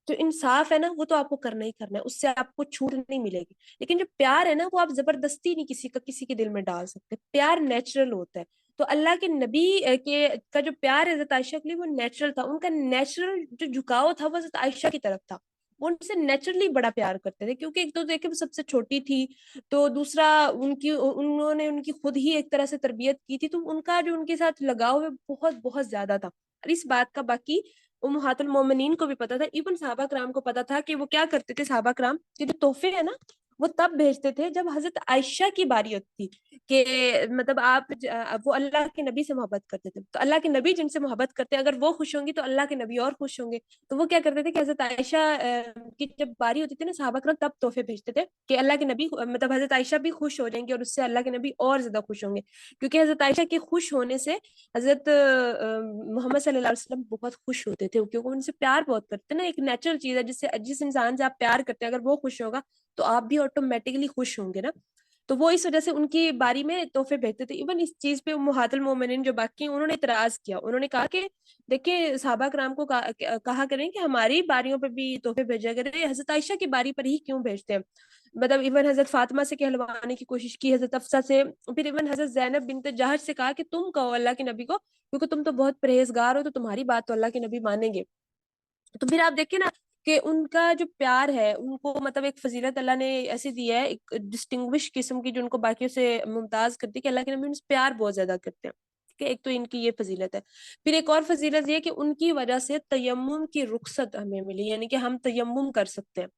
جو انصاف ہے نا وہ تو آپ کو کرنا ہی کرنا ہے، اس سے آپ کو چھوٹ نہیں ملے گی، لیکن جو پیار ہے نا وہ آپ زبردستی نہیں کسی کا کسی کے دل میں ڈال سکتے، پیار نیچرل ہوتا ہے۔ تو اللہ کے نبی کے کا جو پیار ہے حضرت عائشہ کے لیے وہ نیچرل تھا، ان کا نیچرل جو جھکاؤ تھا وہ حضرت عائشہ کی طرف تھا، وہ ان سے نیچرلی بڑا پیار کرتے تھے، کیونکہ ایک تو دیکھیں وہ سب سے چھوٹی تھی، تو دوسرا انہوں نے ان کی خود ہی ایک طرح سے تربیت کی تھی، تو ان کا جو ان کے ساتھ لگاؤ ہے بہت بہت زیادہ تھا، اور اس بات کا باقی امہات المومنین کو بھی پتا تھا، ایون صحابہ کرام کو پتا تھا کہ وہ کیا کرتے تھے، صحابہ کرام کے جو تحفے ہیں نا وہ تب بھیجتے تھے جب حضرت عائشہ کی باری ہوتی تھی، کہ مطلب وہ اللہ کے نبی سے محبت کرتے تھے، تو اللہ کے نبی جن سے محبت کرتے ہیں اگر وہ خوش ہوں گی تو اللہ کے نبی اور خوش ہوں گے، تو وہ کیا کرتے تھے کہ حضرت عائشہ کی جب باری ہوتی تھی نا صحابہ کرام تب تحفے بھیجتے تھے کہ اللہ کے نبی مطلب حضرت عائشہ بھی خوش ہو جائیں گے اور اس سے اللہ کے نبی اور زیادہ خوش ہوں گے، کیونکہ حضرت عائشہ کے خوش ہونے سے حضرت محمد صلی اللہ علیہ وسلم بہت خوش ہوتے تھے، کیونکہ ان سے پیار بہت کرتے نا، ایک نیچرل چیز ہے جس انسان سے آپ پیار کرتے ہیں اگر وہ خوش ہوگا تو آپ بھی آٹومیٹکلی خوش ہوں گے نا، تو وہ اس وجہ سے ان کی باری میں تحفے بھیجتے تھے۔ ایون اس چیز پہ امہات المومنین جو باقی ہیں انہوں نے اعتراض کیا، انہوں نے کہا کہ دیکھیں صحابہ کرام کو کہا کریں کہ ہماری باریوں پہ بھی تحفے بھیجا کریں، حضرت عائشہ کی باری پر ہی کیوں بھیجتے ہیں؟ مطلب ایون حضرت فاطمہ سے کہلوانے کی کوشش کی، حضرت افسہ سے، پھر ایون حضرت زینب بنت جہش سے کہا کہ تم کہو اللہ کے نبی کو، کیونکہ تم تو بہت پرہیزگار ہو تو تمہاری بات تو اللہ کے نبی مانیں گے۔ تو پھر آپ دیکھیں نا کہ ان کا جو پیار ہے ان کو مطلب ایک فضیلت اللہ نے ایسی دی ہے، ایک ڈسٹنگوش قسم کی جو ان کو باقیوں سے ممتاز کرتی ہے کہ اللہ کے نبی ان سے پیار بہت زیادہ کرتے ہیں، ٹھیک ہے، ایک تو ان کی یہ فضیلت ہے۔ پھر ایک اور فضیلت یہ کہ ان کی وجہ سے تیمم کی رخصت ہمیں ملی، یعنی کہ ہم تیمم کر سکتے ہیں،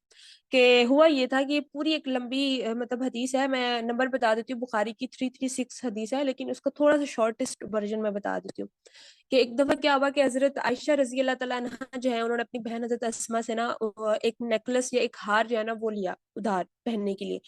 کہ ہوا یہ تھا کہ پوری ایک لمبی مطلب حدیث ہے، میں نمبر بتا دیتی ہوں، بخاری کی 336 حدیث ہے، لیکن اس کا تھوڑا سا شارٹسٹ ورژن میں بتا دیتی ہوں، کہ ایک دفعہ کیا ہوا کہ حضرت عائشہ رضی اللہ تعالیٰ عنہا جو ہے انہوں نے اپنی بہن حضرت اسما سے نا ایک نیکلس یا ایک ہار جو ہے نا وہ لیا ادھار پہننے کے لیے،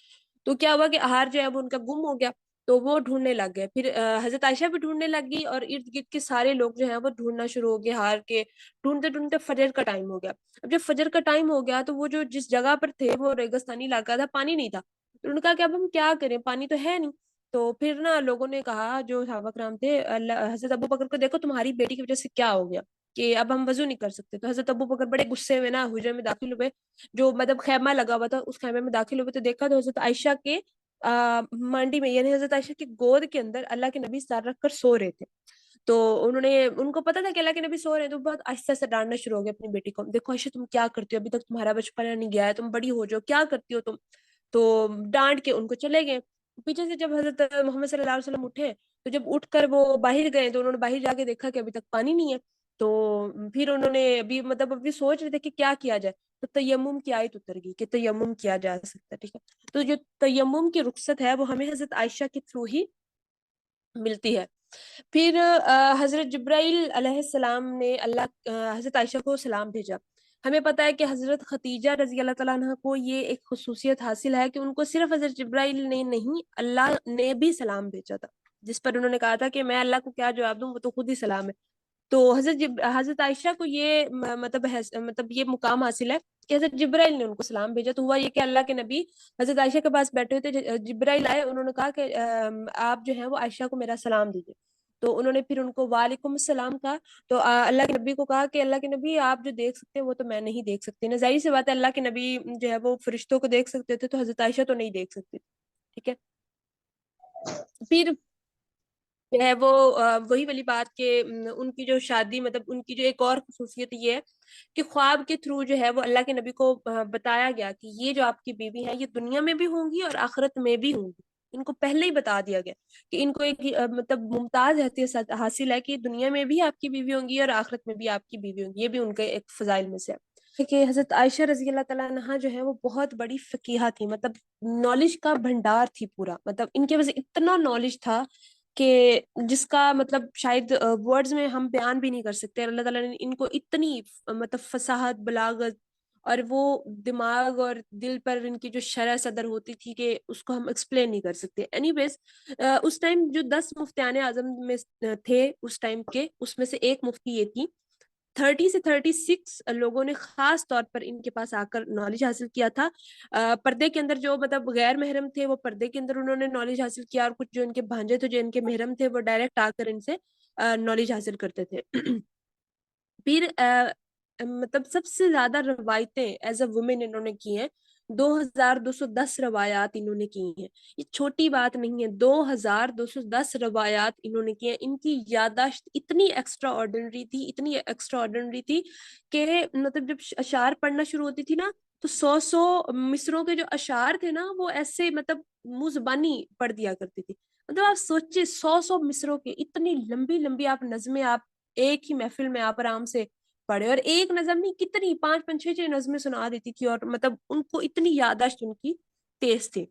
تو کیا ہوا کہ ہار جو ہے وہ ان کا گم ہو گیا، تو وہ ڈھونڈنے لگ گئے، پھر حضرت عائشہ بھی ڈھونڈنے لگ گئی اور ارد گرد کے سارے لوگ جو ہیں وہ ڈھونڈنا شروع ہو گئے ہار کے، ڈھونڈتے ڈھونڈتے فجر کا ٹائم ہو گیا۔ اب جب فجر کا ٹائم ہو گیا تو وہ جو جس جگہ پر تھے وہ ریگستانی علاقہ تھا، پانی نہیں تھا، تو انہوں نے کہا کہ اب ہم کیا کریں، پانی تو ہے نہیں، تو پھر نا لوگوں نے کہا جو صحابہ کرام تھے حضرت ابو بکر کو، دیکھو تمہاری بیٹی کی وجہ سے کیا ہو گیا کہ اب ہم وضو نہیں کر سکتے، تو حضرت ابو بکر بڑے غصے میں نا حجرے میں داخل ہوئے، جو مطلب خیمہ لگا ہوا تھا اس خیمے میں داخل ہوئے، تو دیکھا تو حضرت عائشہ کے مانڈی میں یعنی حضرت عائشہ کی گود کے اندر اللہ کے نبی سر رکھ کر سو رہے تھے، تو انہوں نے, ان کو پتا تھا کہ اللہ کے نبی سو رہے ہیں, تو بہت آہستہ سے ڈانٹنا شروع ہو گیا اپنی بیٹی کو, دیکھو عائشہ تم کیا کرتی ہو, ابھی تک تمہارا بچپنا نہیں گیا ہے, تم بڑی ہو جاؤ, کیا کرتی ہو تم. تو ڈانٹ کے ان کو چلے گئے. پیچھے سے جب حضرت محمد صلی اللہ علیہ وسلم اٹھے, تو جب اٹھ کر وہ باہر گئے تو انہوں نے باہر جا کے دیکھا کہ ابھی تک پانی نہیں ہے. تو پھر انہوں نے ابھی مطلب ابھی سوچ رہے تھے کہ کیا کیا جائے, تو تیمم کی آیت اتر گئی کہ تیمم کیا جا سکتا ہے. ٹھیک ہے, تو جو تیمم کی رخصت ہے وہ ہمیں حضرت عائشہ کے تھرو ہی ملتی ہے. پھر حضرت جبرائیل علیہ السلام نے حضرت عائشہ کو سلام بھیجا. ہمیں پتہ ہے کہ حضرت خدیجہ رضی اللہ تعالیٰ عنہ کو یہ ایک خصوصیت حاصل ہے کہ ان کو صرف حضرت جبرائیل نے نہیں, اللہ نے بھی سلام بھیجا تھا, جس پر انہوں نے کہا تھا کہ میں اللہ کو کیا جواب دوں, وہ تو خود ہی سلام ہے. تو حضرت عائشہ کو یہ مطلب یہ مقام حاصل ہے کہ حضرت جبرائیل نے ان کو سلام بھیجا. تو ہوا یہ کہ اللہ کے نبی حضرت عائشہ کے پاس بیٹھے ہوئے تھے, جبرائیل آئے, انہوں نے کہا کہ آپ جو ہیں وہ عائشہ کو میرا سلام دیجیے. تو انہوں نے پھر ان کو وعلیکم السلام کہا. تو اللہ کے نبی کو کہا کہ اللہ کے نبی آپ جو دیکھ سکتے ہیں وہ تو میں نہیں دیکھ سکتی نا, ظاہر سی بات ہے اللہ کے نبی جو ہے وہ فرشتوں کو دیکھ سکتے تھے, تو حضرت عائشہ تو نہیں دیکھ سکتی. ٹھیک ہے, پھر جو ہے وہ وہی والی بات کہ ان کی جو شادی, مطلب ان کی جو ایک اور خصوصیت یہ ہے کہ خواب کے تھرو جو ہے وہ اللہ کے نبی کو بتایا گیا کہ یہ جو آپ کی بیوی ہے یہ دنیا میں بھی ہوں گی اور آخرت میں بھی ہوں گی. ان کو پہلے ہی بتا دیا گیا کہ ان کو ایک مطلب ممتاز حیثیت حاصل ہے کہ دنیا میں بھی آپ کی بیوی ہوں گی اور آخرت میں بھی آپ کی بیوی ہوں گی. یہ بھی ان کے ایک فضائل میں سے ہے کہ حضرت عائشہ رضی اللہ تعالیٰ عنہا جو ہے وہ بہت بڑی فقیہہ تھی, مطلب نالج کا بھنڈار تھی پورا, مطلب ان کے پاس اتنا نالج تھا کہ جس کا مطلب شاید ورڈز میں ہم بیان بھی نہیں کر سکتے. اللہ تعالیٰ نے ان کو اتنی مطلب فصاحت, بلاغت اور وہ دماغ اور دل پر ان کی جو شرح صدر ہوتی تھی کہ اس کو ہم ایکسپلین نہیں کر سکتے. اینی ویز اس ٹائم جو 10 مفتیان اعظم میں تھے اس ٹائم کے, اس میں سے ایک مفتی یہ تھی. 30 سے 36 لوگوں نے خاص طور پر ان کے پاس آ کر نالج حاصل کیا تھا. پردے کے اندر جو مطلب غیر محرم تھے وہ پردے کے اندر انہوں نے نالج حاصل کیا, اور کچھ جو ان کے بھانجے تھے جو ان کے محرم تھے وہ ڈائریکٹ آ کر ان سے نالج حاصل کرتے تھے. پھر مطلب سب سے زیادہ روایتیں ایز اے وومن انہوں نے کی ہیں, 2210 روایات انہوں نے کی ہیں. یہ چھوٹی بات نہیں ہے, 2210 روایات انہوں نے کی ہیں. ان کی یادداشت اتنی ایکسٹرا آرڈنری تھی کہ مطلب جب اشعار پڑھنا شروع ہوتی تھی نا, تو 100 مصروں کے جو اشعار تھے نا وہ ایسے مطلب منہ زبانی پڑھ دیا کرتی تھی. مطلب آپ سوچے 100 مصروں کے اتنی لمبی لمبی آپ نظمیں آپ ایک ہی محفل میں آپ آرام سے پڑھے, اور ایک نظم نہیں کتنی 5 5 6 6 نظمیں سنا دیتی تھی, اور مطلب ان کو اتنی یادداشت ان کی تیز تھی.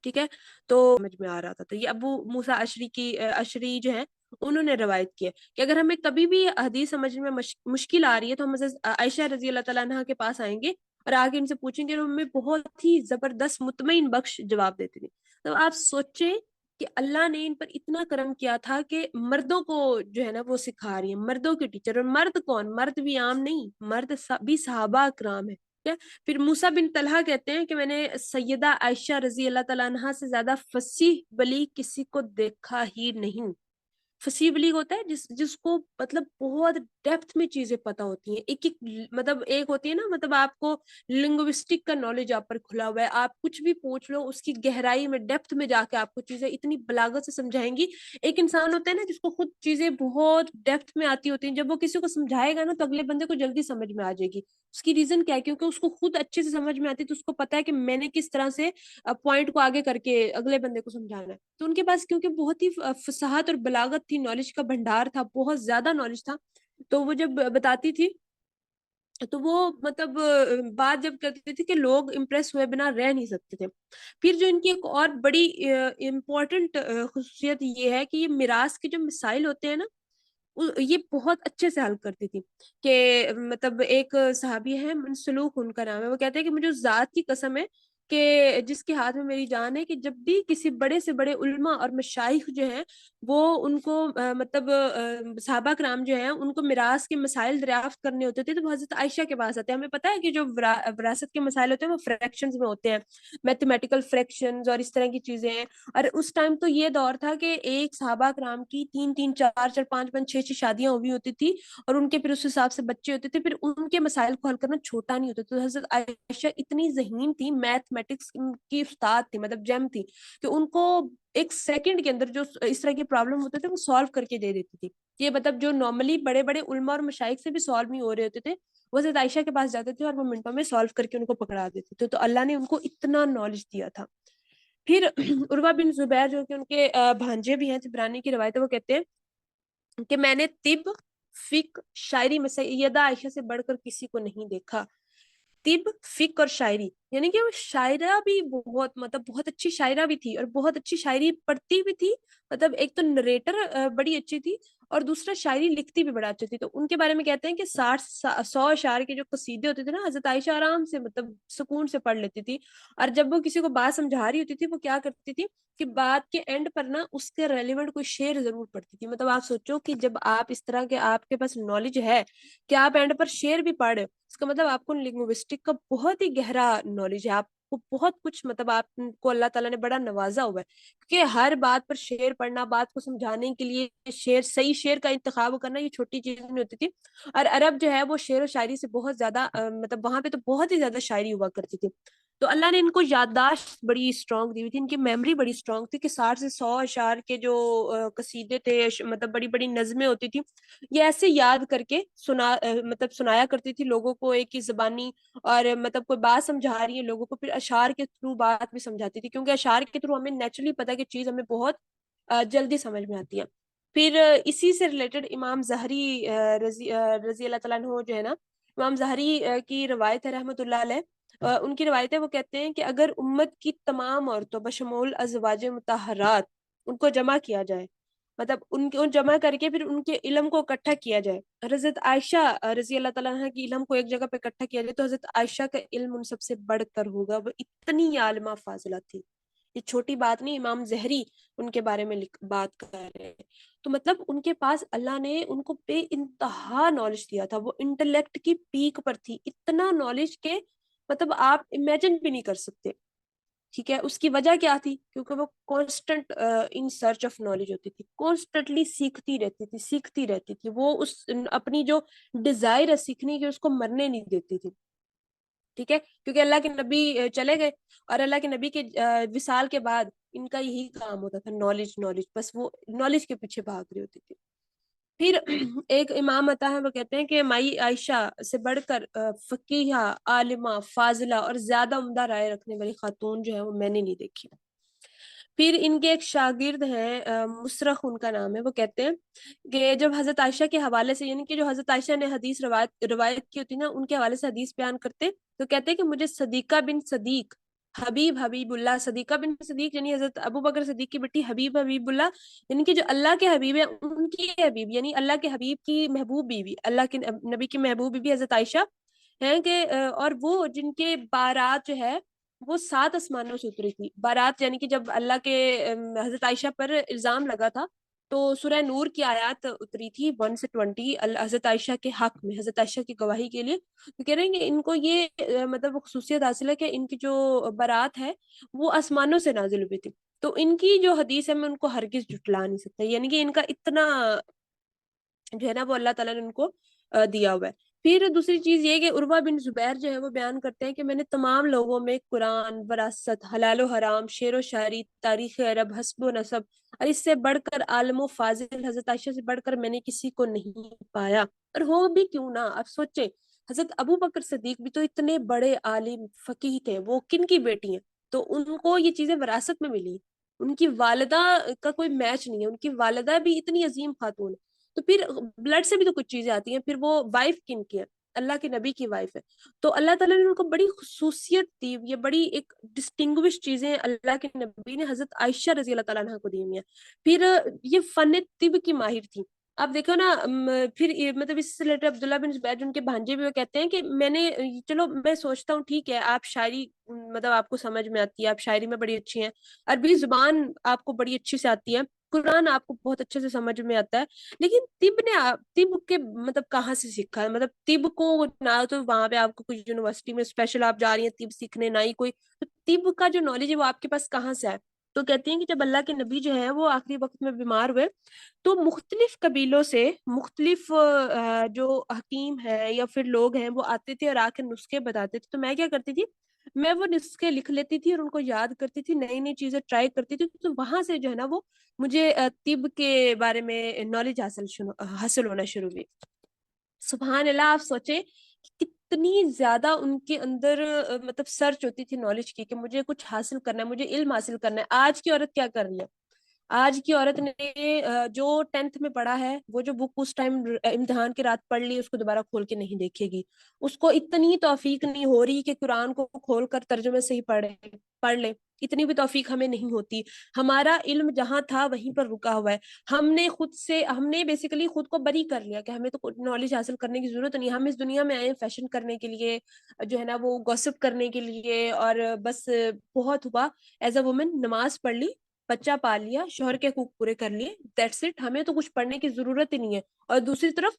ٹھیک ہے, تو سمجھ میں آ رہا تھا. تو یہ ابو موسیٰ اشری جو ہے انہوں نے روایت کی ہے کہ اگر ہمیں کبھی بھی حدیث سمجھنے میں مشکل آ رہی ہے تو ہم حضرت عائشہ رضی اللہ تعالیٰ عنہا کے پاس آئیں گے اور آگے ان سے پوچھیں گے, اور ہمیں بہت ہی زبردست مطمئن بخش جواب دیتے تھے. تو آپ سوچیں کہ اللہ نے ان پر اتنا کرم کیا تھا کہ مردوں کو جو ہے نا وہ سکھا رہی ہیں, مردوں کے ٹیچر. اور مرد کون, مرد بھی عام نہیں, مرد بھی صحابہ اکرام ہے. پھر موسیٰ بن طلحہ کہتے ہیں کہ میں نے سیدہ عائشہ رضی اللہ تعالیٰ عنہا سے زیادہ فصیح بلیغ کسی کو دیکھا ہی نہیں. فصیح بلیغ ہوتا ہے جس کو مطلب بہت ڈیپتھ میں چیزیں پتہ ہوتی ہیں. ایک مطلب ایک ہوتی ہے نا, مطلب آپ کو لنگوسٹک کا نالج آپ پر کھلا ہوا ہے, آپ کچھ بھی پوچھ لو اس کی گہرائی میں ڈیپتھ میں جا کے آپ کو چیزیں اتنی بلاغت سے سمجھائیں گی. ایک انسان ہوتا ہے نا جس کو خود چیزیں بہت ڈیپتھ میں آتی ہوتی ہیں, جب وہ کسی کو سمجھائے گا نا تو اگلے بندے کو جلدی سمجھ میں آ جائے گی. اس کی ریزن کیا ہے, کیونکہ اس کو خود اچھے سے سمجھ میں آتی ہے, تو اس کو پتا ہے کہ میں نے کس طرح سے پوائنٹ کو آگے کر کے اگلے بندے کو سمجھانا ہے. تو ان کے پاس کیونکہ بہت ہی فصاحت اور بلاغت تھی, نالج کا بھنڈار تھا, بہت زیادہ نالج تھا, تو وہ جب بتاتی تھی تو وہ مطلب بات جب کرتی تھی کہ لوگ امپریس ہوئے بنا رہ نہیں سکتے تھے. پھر جو ان کی ایک اور بڑی امپورٹنٹ خصوصیت یہ ہے کہ یہ میراث کے جو مسائل ہوتے ہیں نا یہ بہت اچھے سے حل کرتی تھی. کہ مطلب ایک صحابی ہے منسلوک ان کا نام ہے, وہ کہتے ہیں کہ مجھے اس ذات کی قسم ہے کہ جس کے ہاتھ میں میری جان ہے, کہ جب بھی کسی بڑے سے بڑے علماء اور مشائخ جو ہیں وہ ان کو مطلب صحابہ کرام جو ہیں ان کو میراث کے مسائل دریافت کرنے ہوتے تھے تو وہ حضرت عائشہ کے پاس آتے ہیں. ہمیں پتہ ہے کہ جو وراثت کے مسائل ہوتے ہیں وہ فریکشنز میں ہوتے ہیں, میتھمیٹیکل فریکشنز اور اس طرح کی چیزیں ہیں. اور اس ٹائم تو یہ دور تھا کہ ایک صحابہ کرام کی 3 3 4 4 5 5 6 6 شادیاں ہوئی ہوتی تھی, اور ان کے پھر اس حساب سے بچے ہوتے تھے, پھر ان کے مسائل کو حل کرنا چھوٹا نہیں ہوتا. تو حضرت عائشہ اتنی ذہین تھی, میتھمیٹکس کی استاد تھی, مطلب جیم تھی, کہ ان کو ایک سیکنڈ کے اندر جو اس طرح کی پرابلم ہوتے تھے وہ سالو کر کے دے دیتی تھی. یہ مطلب جو نارملی بڑے بڑے علماء اور مشائخ سے بھی سالو نہیں ہو رہے ہوتے تھے, وہ حضرت عائشہ کے پاس جاتے تھے اور وہ منٹوں میں سالو کر کے ان کو پکڑا دیتے تھے. تو اللہ نے ان کو اتنا نالج دیا تھا. پھر عروہ بن زبیر جو کہ ان کے بھانجے بھی ہیں, طبرانی کی روایت ہے, وہ کہتے ہیں کہ میں نے طب, فقہ, شاعری میں سیدہ عائشہ سے بڑھ کر کسی کو نہیں دیکھا. طب, فقہ اور شاعری, یعنی کہ وہ شاعرہ بھی بہت, مطلب بہت اچھی شاعرہ بھی تھی اور بہت اچھی شاعری پڑھتی بھی تھی. مطلب ایک تو نریٹر بڑی اچھی تھی اور دوسرا شاعری لکھتی بھی بڑا اچھی تھی. تو ان کے بارے میں کہتے ہیں کہ 100 اشعار کے جو قصیدے ہوتے تھے نا, حضرت عائشہ آرام سے مطلب سکون سے پڑھ لیتی تھی. اور جب وہ کسی کو بات سمجھا رہی ہوتی تھی, وہ کیا کرتی تھی کہ بات کے اینڈ پر نا اس کے ریلیونٹ کوئی شعر ضرور پڑھتی تھی. مطلب آپ سوچو کہ جب آپ اس طرح کے آپ کے پاس نالج ہے کہ آپ اینڈ پر شعر بھی پڑھ رہے ہو, اس کا مطلب آپ کو لنگوسٹک کا بہت ہی گہرا نالج ہے, آپ کو بہت کچھ, مطلب آپ کو اللہ تعالیٰ نے بڑا نوازا ہوا ہے. کیونکہ ہر بات پر شعر پڑھنا, بات کو سمجھانے کے لیے شعر, صحیح شعر کا انتخاب کرنا, یہ چھوٹی چیز نہیں ہوتی تھی. اور عرب جو ہے وہ شعر و شاعری سے بہت زیادہ مطلب وہاں پہ تو بہت ہی زیادہ شاعری ہوا کرتی تھی. تو اللہ نے ان کو یادداشت بڑی اسٹرانگ دی ہوئی تھی, ان کی میموری بڑی اسٹرانگ تھی کہ 60 سے 100 اشعار کے جو قصیدے تھے, مطلب بڑی بڑی نظمیں ہوتی تھی, یہ ایسے یاد کر کے مطلب سنایا کرتی تھی لوگوں کو ایک ہی زبانی. اور مطلب کوئی بات سمجھا رہی ہے لوگوں کو, پھر اشعار کے تھرو بات بھی سمجھاتی تھی, کیونکہ اشعار کے تھرو ہمیں نیچرلی پتا کہ چیز ہمیں بہت جلدی سمجھ میں آتی ہے. پھر اسی سے ریلیٹڈ امام زہری رضی اللہ تعالیٰ عنہ جو ہے نا, امام زہری کی روایت ہے رحمۃ اللہ علیہ, ان کی روایت ہے, وہ کہتے ہیں کہ اگر امت کی تمام عورتوں بشمول ازواج مطہرات ان کو جمع کیا جائے, مطلب ان کو جمع کر کے پھر ان کے علم کو اکٹھا کیا جائے, حضرت عائشہ رضی اللہ تعالیٰ عنہ کی علم کو ایک جگہ پہ اکٹھا کیا جائے, تو حضرت عائشہ کا علم ان سب سے بڑھ کر ہوگا. وہ اتنی عالمہ فاضلہ تھی, یہ چھوٹی بات نہیں, امام زہری ان کے بارے میں بات کر رہے ہیں. تو مطلب ان کے پاس اللہ نے ان کو بے انتہا نالج دیا تھا, وہ انٹلیکٹ کی پیک پر تھی, اتنا نالج کہ مطلب آپ امیجن بھی نہیں کر سکتے. ٹھیک ہے, اس کی وجہ کیا تھی, کیونکہ وہ constant in search of knowledge ہوتی تھی, کانسٹنٹلی سیکھتی رہتی تھی. وہ اس اپنی جو ڈیزائر ہے سیکھنے کی, اس کو مرنے نہیں دیتی تھی. ٹھیک ہے, کیونکہ اللہ کے نبی چلے گئے, اور اللہ کے نبی کے وصال کے بعد ان کا یہی کام ہوتا تھا, نالج, بس وہ نالج کے پیچھے بھاگ رہی ہوتی تھی. پھر ایک امام آتا ہے, وہ کہتے ہیں کہ مائی عائشہ سے بڑھ کر فقیہ, عالمہ, فاضلہ اور زیادہ عمدہ رائے رکھنے والی خاتون جو ہے وہ میں نے نہیں دیکھی. پھر ان کے ایک شاگرد ہیں, مسرخ ان کا نام ہے, وہ کہتے ہیں کہ جب حضرت عائشہ کے حوالے سے, یعنی کہ جو حضرت عائشہ نے حدیث روایت کی ہوتی نا, ان کے حوالے سے حدیث بیان کرتے, تو کہتے ہیں کہ مجھے صدیقہ بن صدیق, حبیب اللہ, صدیقہ بن صدیق یعنی حضرت ابو بکر صدیق کی بیٹی حبیب اللہ, یعنی کہ جو اللہ کے حبیب ہے ان کی حبیب, یعنی اللہ کے حبیب کی محبوب بیوی, اللہ کے نبی کی محبوب بیوی حضرت عائشہ ہیں کہ, اور وہ جن کے بارات جو ہے وہ 7 آسمانوں سے اتری تھی. بارات یعنی کہ جب اللہ کے حضرت عائشہ پر الزام لگا تھا, تو سورہ نور کی آیات اتری تھی 1 سے 20 حضرت عائشہ کے حق میں, حضرت عائشہ کی گواہی کے لیے. تو کہہ رہے ہیں کہ ان کو یہ مطلب خصوصیت حاصل ہے کہ ان کی جو بارات ہے وہ آسمانوں سے نازل ہوئی تھی. تو ان کی جو حدیث ہے میں ان کو ہرگز جھٹلا نہیں سکتا, یعنی کہ ان کا اتنا جو ہے نا وہ اللہ تعالیٰ نے ان کو دیا ہوا ہے. پھر دوسری چیز یہ کہ عروہ بن زبیر جو ہے وہ بیان کرتے ہیں کہ میں نے تمام لوگوں میں قرآن, وراثت, حلال و حرام, شعر و شاعری, تاریخ عرب, حسب و نسب, اور اس سے بڑھ کر عالم و فاضل حضرت عائشہ سے بڑھ کر میں نے کسی کو نہیں پایا. اور ہو بھی کیوں نہ, آپ سوچیں حضرت ابو بکر صدیق بھی تو اتنے بڑے عالم فقیہ تھے, وہ کن کی بیٹی ہیں, تو ان کو یہ چیزیں وراثت میں ملی. ان کی والدہ کا کوئی میچ نہیں ہے, ان کی والدہ بھی اتنی عظیم خاتون ہے. تو پھر بلڈ سے بھی تو کچھ چیزیں آتی ہیں, پھر وہ وائف کن کی ہے, اللہ کے نبی کی وائف ہے. تو اللہ تعالیٰ نے ان کو بڑی خصوصیت دی, یہ بڑی ایک ڈسٹنگوش چیزیں اللہ کے نبی نے حضرت عائشہ رضی اللہ تعالیٰ عنہ کو دی ہوئی ہیں. پھر یہ فن طب کی ماہر تھی. آپ دیکھو نا, پھر مطلب اس سے ریلیٹڈ عبداللہ بن زبیر ان کے بھانجے بھی وہ کہتے ہیں کہ میں نے, چلو میں سوچتا ہوں ٹھیک ہے آپ شاعری مطلب آپ کو سمجھ میں آتی ہے, آپ شاعری میں بڑی اچھی ہیں, عربی زبان آپ کو بڑی اچھی سے آتی ہے, قرآن آپ کو بہت اچھے سے سمجھ میں آتا ہے, لیکن طب کے مطلب کہاں سے سیکھا ہے, مطلب طب کو نہ تو وہاں پہ آپ کو کوئی یونیورسٹی میں اسپیشل آپ جا رہی ہیں طب سیکھنے, نہ ہی کوئی, تو طب کا جو نالج ہے وہ آپ کے پاس کہاں سے ہے. تو کہتی ہیں کہ جب اللہ کے نبی جو ہے وہ آخری وقت میں بیمار ہوئے, تو مختلف قبیلوں سے مختلف جو حکیم ہے یا پھر لوگ ہیں وہ آتے تھے اور آ کے نسخے بتاتے تھے. تو میں کیا کرتی تھی میں وہ نسخے لکھ لیتی تھی اور ان کو یاد کرتی تھی, نئی نئی چیزیں ٹرائی کرتی تھی, تو وہاں سے جو ہے نا وہ مجھے طب کے بارے میں نالج حاصل ہونا شروع ہوئی. سبحان اللہ, آپ سوچیں کہ کتنی زیادہ ان کے اندر مطلب سرچ ہوتی تھی نالج کی, کہ مجھے کچھ حاصل کرنا ہے, مجھے علم حاصل کرنا ہے. آج کی عورت کیا کر رہی ہے؟ آج کی عورت نے جو 10th میں پڑھا ہے, وہ جو بک اس ٹائم امتحان کی رات پڑھ لی, اس کو دوبارہ کھول کے نہیں دیکھے گی. اس کو اتنی توفیق نہیں ہو رہی کہ قرآن کو کھول کر ترجمے سے ہی پڑھ لے. اتنی بھی توفیق ہمیں نہیں ہوتی. ہمارا علم جہاں تھا وہیں پر رکا ہوا ہے. ہم نے بیسیکلی خود کو بری کر لیا کہ ہمیں تو نالج حاصل کرنے کی ضرورت نہیں. ہم اس دنیا میں آئے فیشن کرنے کے لیے, جو ہے نا وہ گوسپ کرنے کے لیے, اور بس بہت ہوا ایز اے وومن, نماز پڑھ لی, بچہ پال لیا, شوہر کے حقوق پورے کر لیے, دیٹس اٹ. ہمیں تو کچھ پڑھنے کی ضرورت ہی نہیں ہے. اور دوسری طرف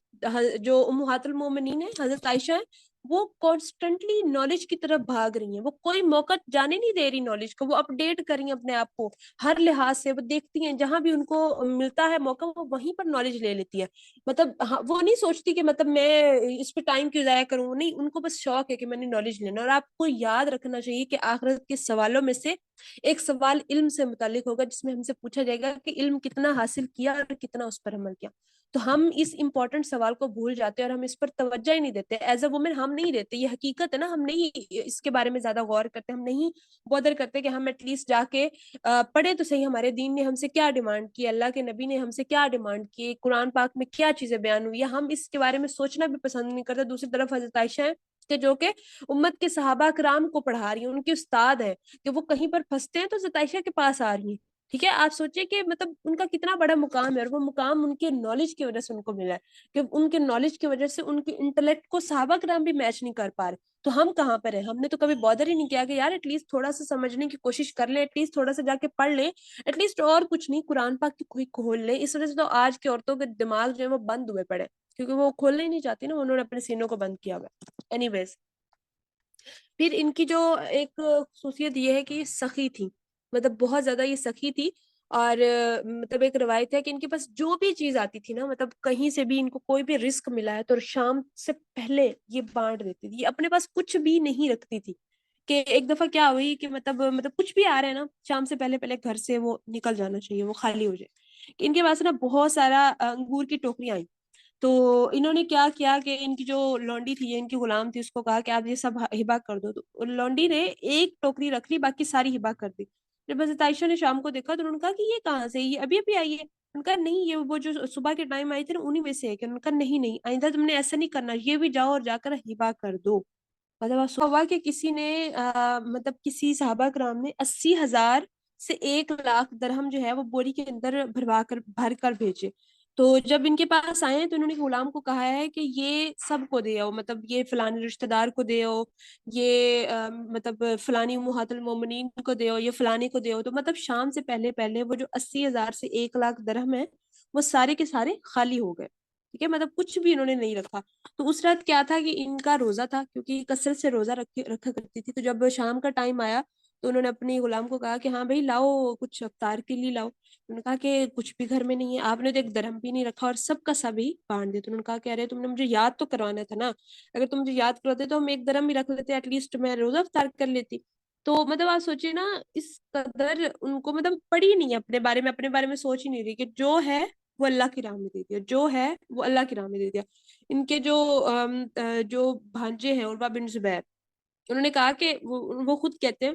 جو امہات المومنین ہیں, حضرت عائشہ ہیں, وہ کانسٹنٹلی نالج کی طرف بھاگ رہی ہیں. وہ کوئی موقع جانے نہیں دے رہی نالج کو, وہ اپڈیٹ کر رہی ہیں اپنے آپ کو ہر لحاظ سے. وہ دیکھتی ہیں جہاں بھی ان کو ملتا ہے موقع, وہ وہیں پر نالج لے لیتی ہے. مطلب وہ نہیں سوچتی کہ مطلب میں اس پہ ٹائم کیوں ضائع کروں, نہیں, ان کو بس شوق ہے کہ میں نے نالج لینا. اور آپ کو یاد رکھنا چاہیے کہ آخرت کے سوالوں میں سے ایک سوال علم سے متعلق ہوگا, جس میں ہم سے پوچھا جائے گا کہ علم کتنا حاصل کیا اور کتنا اس پر عمل کیا. تو ہم اس امپورٹنٹ سوال کو بھول جاتے ہیں اور ہم اس پر توجہ ہی نہیں دیتے. ایز اے وومن ہم نہیں دیتے, یہ حقیقت ہے نا, ہم نہیں اس کے بارے میں زیادہ غور کرتے, ہم نہیں بودر کرتے کہ ہم ایٹ لیسٹ جا کے پڑھے تو صحیح, ہمارے دین نے ہم سے کیا ڈیمانڈ کی, اللہ کے نبی نے ہم سے کیا ڈیمانڈ کی, قرآن پاک میں کیا چیزیں بیان ہوئی ہے. ہم اس کے بارے میں سوچنا بھی پسند نہیں کرتے. دوسری طرف حضرت عائشہ ہیں کہ جو کہ امت کے صحابہ کرام کو پڑھا رہی ہیں, ان کے استاد ہیں, کہ وہ کہیں پر پھنستے ہیں تو حضرت عائشہ کے پاس آ رہی ہیں. ٹھیک ہے, آپ سوچیں کہ مطلب ان کا کتنا بڑا مقام ہے, اور وہ مقام ان کے نالج کی وجہ سے ان کو ملا ہے, کہ ان کے نالج کی وجہ سے ان کے انٹلیکٹ کو صحابہ کرام بھی میچ نہیں کر پا رہے. تو ہم کہاں پر ہیں؟ ہم نے تو کبھی بادر ہی نہیں کیا کہ یار ایٹ لیسٹ تھوڑا سا سمجھنے کی کوشش کر لیں, ایٹ لیسٹ تھوڑا سا جا کے پڑھ لیں, ایٹ لیسٹ اور کچھ نہیں قرآن پاک کی کوئی کھول لیں. اس وجہ سے تو آج کی عورتوں کے دماغ جو ہے وہ بند ہوئے پڑے, کیونکہ وہ کھولنا ہی نہیں چاہتی نا, انہوں نے اپنے سینوں کو بند کیا ہوا ہے. اینی ویز, پھر ان کی جو ایک خصوصیت یہ ہے کہ یہ سخی تھی, مطلب بہت زیادہ یہ سخی تھی. اور مطلب ایک روایت ہے کہ ان کے پاس جو بھی چیز آتی تھی نا, مطلب کہیں سے بھی ان کو کوئی بھی رزق ملا ہے تو شام سے پہلے یہ بانٹ دیتی تھی. یہ اپنے پاس کچھ بھی نہیں رکھتی تھی. کہ ایک دفعہ کیا ہوئی کہ مطلب کچھ بھی آ رہا ہے نا, شام سے پہلے پہلے گھر سے وہ نکل جانا چاہیے, وہ خالی ہو جائے. ان کے پاس نا بہت سارا انگور کی ٹوکریاں آئی. تو انہوں نے کیا کیا کہ ان کی جو لونڈی تھی, ان کی غلام تھی, اس کو کہا کہ آپ یہ سب ہبا کر دو. تو لونڈی نے ایک ٹوکری رکھ لی, باقی ساری ہبا کر دی. جب حضرت عائشہ نے شام کو دیکھا تو انہوں نے کہا کہ یہ کہاں سے, یہ ابھی ابھی آئی ہے. ان کا نہیں, یہ وہ جو صبح کے ٹائم آئی تھی نا انہی میں سے ہے. کہ ان کا نہیں نہیں, آئندہ تم نے ایسا نہیں کرنا, یہ بھی جاؤ اور جا کر ہبا کر دو. مطلب ہوا کہ کسی نے مطلب کسی صحابہ کرام نے 80,000 سے 1 لاکھ درہم جو ہے وہ بوری کے اندر بھر کر بھیجے. تو جب ان کے پاس آئے ہیں تو انہوں نے غلام کو کہا ہے کہ یہ سب کو دے آؤ, مطلب یہ فلانی رشتہ دار کو دے آؤ, یہ مطلب فلانی امہات المومنین کو دے آؤ, یہ فلانی کو دے آؤ. تو مطلب شام سے پہلے پہلے وہ جو 80,000 سے 1 لاکھ درہم ہے وہ سارے کے سارے خالی ہو گئے. ٹھیک ہے, مطلب کچھ بھی انہوں نے نہیں رکھا. تو اس رات کیا تھا کہ ان کا روزہ تھا, کیونکہ کثرت سے روزہ رکھا کرتی تھی. تو جب شام کا ٹائم آیا تو انہوں نے اپنی غلام کو کہا کہ ہاں بھائی لاؤ, کچھ افطار کے لیے لاؤ. انہوں نے کہا کہ کچھ بھی گھر میں نہیں ہے. آپ نے تو ایک درہم بھی نہیں رکھا اور سب کا سب ہی بانٹ دیا. تو انہوں نے کہا کہ ارے تم نے مجھے یاد تو کروانا تھا نا, اگر تم مجھے یاد کراتے تو ہم ایک درہم بھی رکھ لیتے, ایٹ لیسٹ میں روزہ افطار کر لیتی. تو مطلب آپ سوچیے نا, اس قدر ان کو مطلب پڑی نہیں ہے اپنے بارے میں سوچ ہی نہیں رہی کہ جو ہے وہ اللہ کی راہ میں دے دیا, جو ہے وہ اللہ کی راہ میں دے دیا. ان کے جو بھانجے ہیں عروہ بن زبیر, انہوں نے کہا کہ وہ خود کہتے ہیں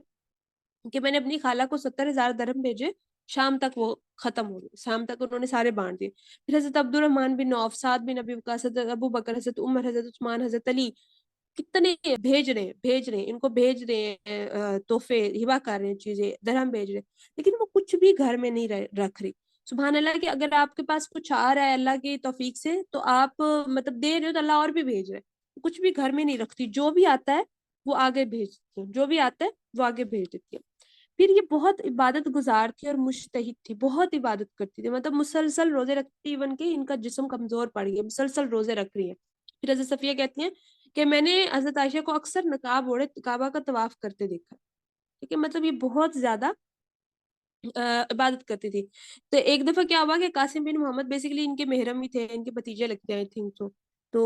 کہ میں نے اپنی خالہ کو 70,000 درہم بھیجے, شام تک وہ ختم ہو گئے, شام تک انہوں نے سارے بانٹ دیے. پھر حضرت عبد الرحمن بن عوف, سعد بن ابی وقاص, حضرت ابو بکر, حضرت عمر, حضرت عثمان, حضرت علی, کتنے بھیج رہے ہیں ان کو, بھیج رہے ہیں تحفے, ہبا کر رہے ہیں چیزیں, درہم بھیج رہے ہیں, لیکن وہ کچھ بھی گھر میں نہیں رکھ رہی. سبحان اللہ, کہ اگر آپ کے پاس کچھ آ رہا ہے اللہ کی توفیق سے تو آپ مطلب دے رہے ہو, تو اللہ اور بھی بھیج رہے ہیں. کچھ بھی گھر میں نہیں رکھتی, جو بھی آتا ہے وہ آگے بھیجتی ہے, جو بھی آتا ہے وہ آگے بھیج دیتی ہے. پھر یہ بہت عبادت گزار تھی اور مجتہد تھی, بہت عبادت کرتی تھی, مطلب مسلسل روزے رکھتی, ایون کہ ان کا جسم کمزور پڑ گیا, مسلسل روزے رکھ رہی ہے. پھر حضرت صفیہ کہتی ہیں کہ میں نے حضرت عائشہ کو اکثر نقاب اوڑھے کعبہ کا طواف کرتے دیکھا. ٹھیک ہے, مطلب یہ بہت زیادہ عبادت کرتی تھی. تو ایک دفعہ کیا ہوا کہ قاسم بن محمد, بیسیکلی ان کے محرم بھی تھے, ان کے بھتیجے لگتے ہیں آئی تھنک. تو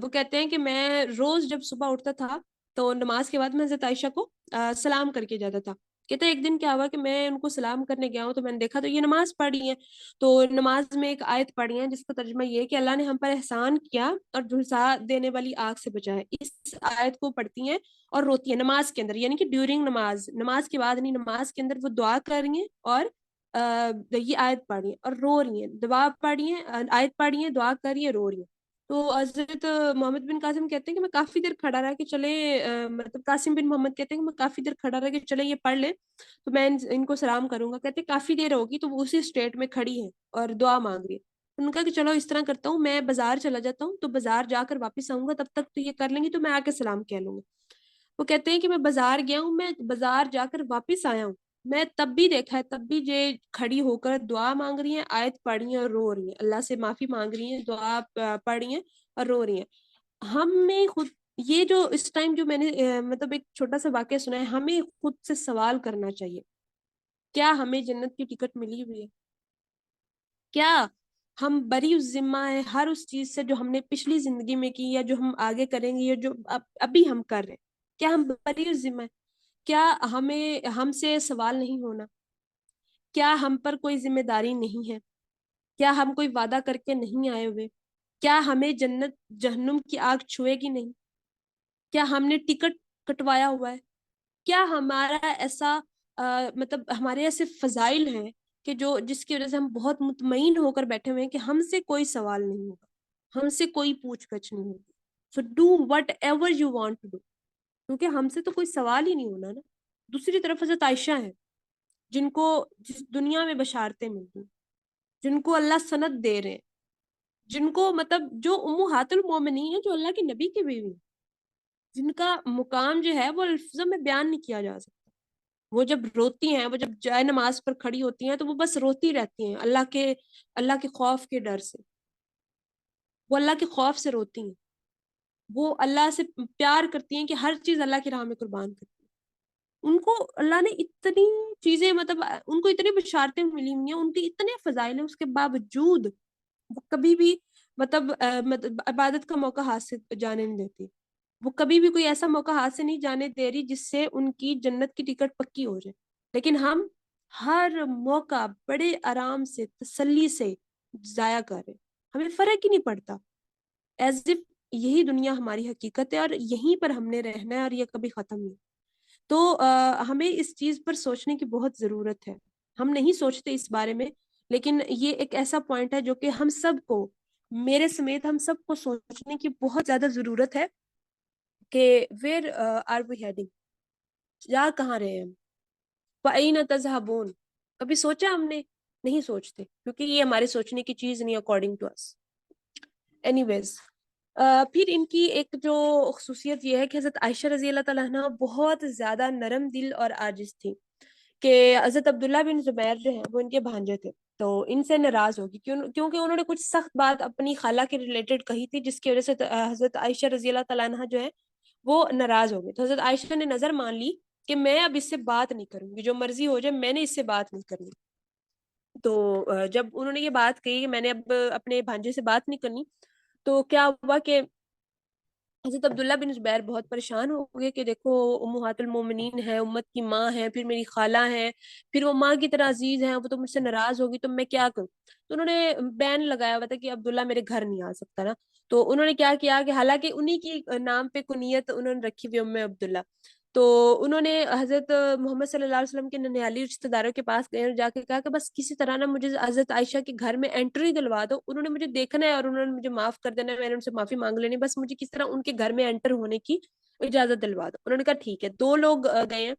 وہ کہتے ہیں کہ میں روز جب صبح اٹھتا تھا تو نماز کے بعد میں حضرت عائشہ کو سلام کر کے جاتا تھا. کہتے ایک دن کیا ہوا کہ میں ان کو سلام کرنے گیا ہوں تو میں نے دیکھا تو یہ نماز پڑھی ہیں. تو نماز میں ایک آیت پڑھی ہے جس کا ترجمہ یہ ہے کہ اللہ نے ہم پر احسان کیا اور جھلسا دینے والی آگ سے بچایا. اس آیت کو پڑھتی ہیں اور روتی ہیں نماز کے اندر, یعنی کہ ڈیورنگ نماز, نماز کے بعد نہیں, نماز کے اندر وہ دعا کر رہی ہیں اور یہ آیت پڑھی ہے اور رو رہی ہیں, دعا پڑھی ہے, آیت پڑھی ہے, دعا کر رہی ہے, رو رہی ہیں. تو حضرت محمد بن قاسم کہتے ہیں کہ میں کافی دیر کھڑا رہا کہ چلے, مطلب قاسم بن محمد کہتے ہیں کہ میں کافی دیر کھڑا رہا کہ چلے یہ پڑھ لیں تو میں ان کو سلام کروں گا. کہتے کافی دیر ہوگی تو وہ اسی اسٹیٹ میں کھڑی ہے اور دعا مانگ رہی ہے. ان کا کہ چلو اس طرح کرتا ہوں, میں بازار چلا جاتا ہوں تو بازار جا کر واپس آؤں گا, تب تک تو یہ کر لیں گی تو میں آ کے سلام کہہ لوں گا. وہ کہتے ہیں کہ میں بازار گیا ہوں, میں بازار جا کر واپس آیا ہوں, میں تب بھی دیکھا ہے, تب بھی یہ کھڑی ہو کر دعا مانگ رہی ہیں, آیت پڑھ رہی ہیں اور رو رہی ہیں, اللہ سے معافی مانگ رہی ہیں, دعا پڑھ رہی ہیں اور رو رہی ہیں. ہمیں خود یہ جو اس ٹائم جو میں نے مطلب ایک چھوٹا سا واقعہ سنا ہے, ہمیں خود سے سوال کرنا چاہیے, کیا ہمیں جنت کی ٹکٹ ملی ہوئی ہے؟ کیا ہم بری الذمہ ہے ہر اس چیز سے جو ہم نے پچھلی زندگی میں کی یا جو ہم آگے کریں گے یا جو ابھی ہم کر رہے ہیں؟ کیا ہم بری الذمہ ہے؟ کیا ہم سے سوال نہیں ہونا؟ کیا ہم پر کوئی ذمہ داری نہیں ہے؟ کیا ہم کوئی وعدہ کر کے نہیں آئے ہوئے؟ کیا ہمیں جنت جہنم کی آگ چھوئے گی نہیں؟ کیا ہم نے ٹکٹ کٹوایا ہوا ہے؟ کیا ہمارا ایسا مطلب ہمارے ایسے فضائل ہیں کہ جو جس کی وجہ سے ہم بہت مطمئن ہو کر بیٹھے ہوئے ہیں کہ ہم سے کوئی سوال نہیں ہوگا, ہم سے کوئی پوچھ گچھ نہیں ہوگی, so do whatever you want to do, کیونکہ ہم سے تو کوئی سوال ہی نہیں ہونا نا. دوسری طرف حضرت عائشہ ہیں جن کو جس دنیا میں بشارتیں ملتی, جن کو اللہ سند دے رہے ہیں, جن کو مطلب جو امہات المومنین ہیں, جو اللہ کے نبی کی بیوی, جن کا مقام جو ہے وہ الفاظوں میں بیان نہیں کیا جا سکتا. وہ جب روتی ہیں, وہ جب جائے نماز پر کھڑی ہوتی ہیں تو وہ بس روتی رہتی ہیں اللہ کے خوف کے ڈر سے, وہ اللہ کے خوف سے روتی ہیں, وہ اللہ سے پیار کرتی ہیں کہ ہر چیز اللہ کی راہ میں قربان کرتی ہیں. ان کو اللہ نے اتنی چیزیں مطلب ان کو اتنی بشارتیں ملی ہوئی ہیں, ان کے اتنے فضائل ہیں, اس کے باوجود وہ کبھی بھی مطلب عبادت کا موقع ہاتھ سے جانے نہیں دیتی. وہ کبھی بھی کوئی ایسا موقع ہاتھ سے نہیں جانے دے رہی جس سے ان کی جنت کی ٹکٹ پکی ہو جائے. لیکن ہم ہر موقع بڑے آرام سے تسلی سے ضائع کر رہے, ہمیں فرق ہی نہیں پڑتا, ایز اف یہی دنیا ہماری حقیقت ہے اور یہیں پر ہم نے رہنا ہے اور یہ کبھی ختم نہیں. تو ہمیں اس چیز پر سوچنے کی بہت ضرورت ہے. ہم نہیں سوچتے اس بارے میں, لیکن یہ ایک ایسا پوائنٹ ہے جو کہ ہم سب کو, میرے سمیت ہم سب کو سوچنے کی بہت زیادہ ضرورت ہے کہ ویئر آر وی ہیڈنگ, جا کہاں رہے ہم, فَأَيْنَ تَذْهَبُونَ, کبھی سوچا ہم نے؟ نہیں سوچتے, کیونکہ یہ ہمارے سوچنے کی چیز نہیں اکارڈنگ ٹو اس. اینی ویز پھر ان کی ایک جو خصوصیت یہ ہے کہ حضرت عائشہ رضی اللہ تعالیٰ عنہ بہت زیادہ نرم دل اور عاجز تھی, کہ حضرت عبداللہ بن زبیر جو ہیں وہ ان کے بھانجے تھے, تو ان سے ناراض ہوگی کیونکہ انہوں نے کچھ سخت بات اپنی خالہ کے ریلیٹڈ کہی تھی, جس کی وجہ سے حضرت عائشہ رضی اللہ تعالیٰ عنہ جو ہے وہ ناراض ہو گئی. تو حضرت عائشہ نے نظر مان لی کہ میں اب اس سے بات نہیں کروں گی, جو مرضی ہو جائے, میں نے اس سے بات نہیں کرنی. تو جب انہوں نے یہ بات کہی کہ میں نے اب اپنے بھانجے سے بات نہیں کرنی, تو کیا ہوا کہ حضرت عبداللہ بن زبیر بہت پریشان ہو گئے کہ دیکھو امہات المومنین ہے, امت کی ماں ہے, پھر میری خالہ ہے, پھر وہ ماں کی طرح عزیز ہیں, وہ تو مجھ سے ناراض ہوگی تو میں کیا کروں. تو انہوں نے بین لگایا ہوا تھا کہ عبداللہ میرے گھر نہیں آ سکتا نا. تو انہوں نے کیا کیا کہ حالانکہ انہی کی نام پہ کنیت انہوں نے رکھی ہوئی ام عبداللہ, تو انہوں نے حضرت محمد صلی اللہ علیہ وسلم کے ننیالی رشتہ داروں کے پاس گئے اور جا کے کہا کہ بس کسی طرح نا مجھے حضرت عائشہ کے گھر میں انٹری دلوا دو, انہوں نے مجھے دیکھنا ہے اور انہوں نے مجھے معاف کر دینا ہے, میں نے ان سے معافی مانگ لینی, بس مجھے کس طرح ان کے گھر میں انٹر ہونے کی اجازت دلوا دو. انہوں نے کہا ٹھیک ہے. 2 لوگ گئے ہیں,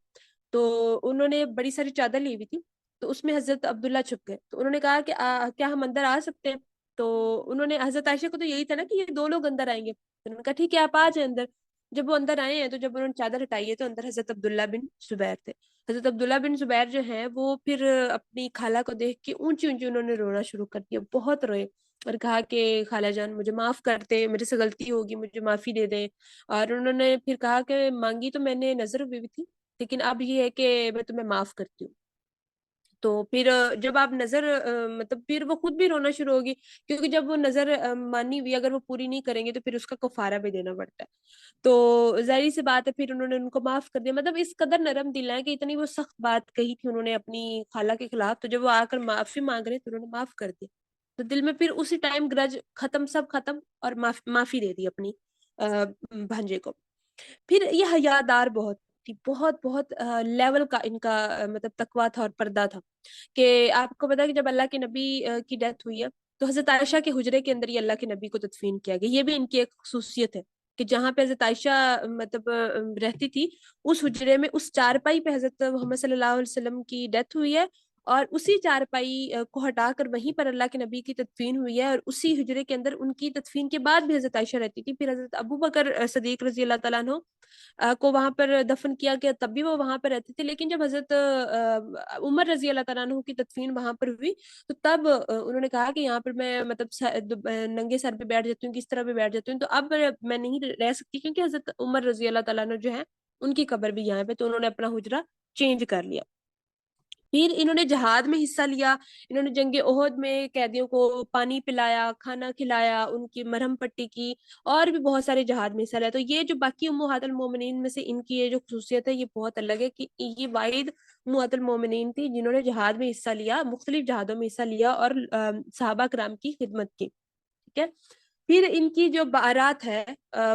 تو انہوں نے بڑی ساری چادر لی ہوئی تھی, تو اس میں حضرت عبداللہ چھپ گئے. تو انہوں نے کہا کہ کیا ہم اندر آ سکتے ہیں؟ تو انہوں نے حضرت عائشہ کو تو یہی تھا نا کہ یہ 2 لوگ اندر آئیں گے, تو انہوں نے کہا ٹھیک ہے آپ آ جائیں اندر. جب وہ اندر آئے ہیں تو جب انہوں نے چادر ہٹائی ہے تو اندر حضرت عبداللہ بن زبیر تھے. حضرت عبداللہ بن زبیر جو ہیں وہ پھر اپنی خالہ کو دیکھ کے اونچی اونچی انہوں نے رونا شروع کر دیا, بہت روئے اور کہا کہ خالہ جان مجھے معاف کر دیں, میرے سے غلطی ہوگی, مجھے معافی دے دیں. اور انہوں نے پھر کہا کہ مانگی تو میں نے نظر ہوئی تھی, لیکن اب یہ ہے کہ میں تمہیں معاف کرتی ہوں. تو پھر جب آپ نظر مطلب پھر وہ خود بھی رونا شروع ہوگی، کیونکہ جب وہ نظر مانی ہوئی اگر وہ پوری نہیں کریں گے تو پھر اس کا کفارہ بھی دینا پڑتا ہے. تو ظاہر سی بات ہے پھر انہوں نے ان کو معاف کر دیا. مطلب اس قدر نرم دل ہے کہ اتنی وہ سخت بات کہی تھی انہوں نے اپنی خالہ کے خلاف، تو جب وہ آ کر معافی مانگ رہے تو انہوں نے معاف کر دیا. تو دل میں پھر اسی ٹائم گرج ختم، سب ختم، اور معافی دے دی اپنی بھانجے کو. پھر یہ حیادار بہت تھی، بہت بہت لیول کا ان کا مطلب تقویٰ تھا اور پردہ تھا. کہ آپ کو پتا ہے کہ جب اللہ کے نبی کی ڈیتھ ہوئی ہے تو حضرت عائشہ کے حجرے کے اندر ہی اللہ کے نبی کو تدفین کیا گیا. یہ بھی ان کی ایک خصوصیت ہے کہ جہاں پہ حضرت عائشہ مطلب رہتی تھی اس حجرے میں، اس چارپائی پہ حضرت محمد صلی اللہ علیہ وسلم کی ڈیتھ ہوئی ہے، اور اسی چارپائی کو ہٹا کر وہیں پر اللہ کے نبی کی تدفین ہوئی ہے. اور اسی حجرے کے اندر ان کی تدفین کے بعد بھی حضرت عائشہ رہتی تھی. پھر حضرت ابو بکر صدیق رضی اللہ تعالیٰ عنہ کو وہاں پر دفن کیا گیا، تب بھی وہ وہاں پر رہتے تھے. لیکن جب حضرت عمر رضی اللہ تعالیٰ عنہ کی تدفین وہاں پر ہوئی تو تب انہوں نے کہا کہ یہاں پر میں مطلب ننگے سر پہ بیٹھ جاتی ہوں، کس طرح پہ بیٹھ جاتی ہوں، تو اب میں نہیں رہ سکتی کیونکہ حضرت عمر رضی اللہ تعالیٰ عنہ جو ہے ان کی قبر بھی یہاں پہ. تو انہوں نے اپنا حجرہ چینج کر لیا. پھر انہوں نے جہاد میں حصہ لیا. انہوں نے جنگ احد میں قیدیوں کو پانی پلایا، کھانا کھلایا، ان کی مرہم پٹی کی، اور بھی بہت سارے جہاد میں حصہ لیا. تو یہ جو باقی امہات المومنین میں سے ان کی یہ جو خصوصیت ہے یہ بہت الگ ہے کہ یہ واحد امہات المومنین تھی جنہوں نے جہاد میں حصہ لیا، مختلف جہادوں میں حصہ لیا اور صحابہ کرام کی خدمت کی. ٹھیک ہے. پھر ان کی جو بارات ہے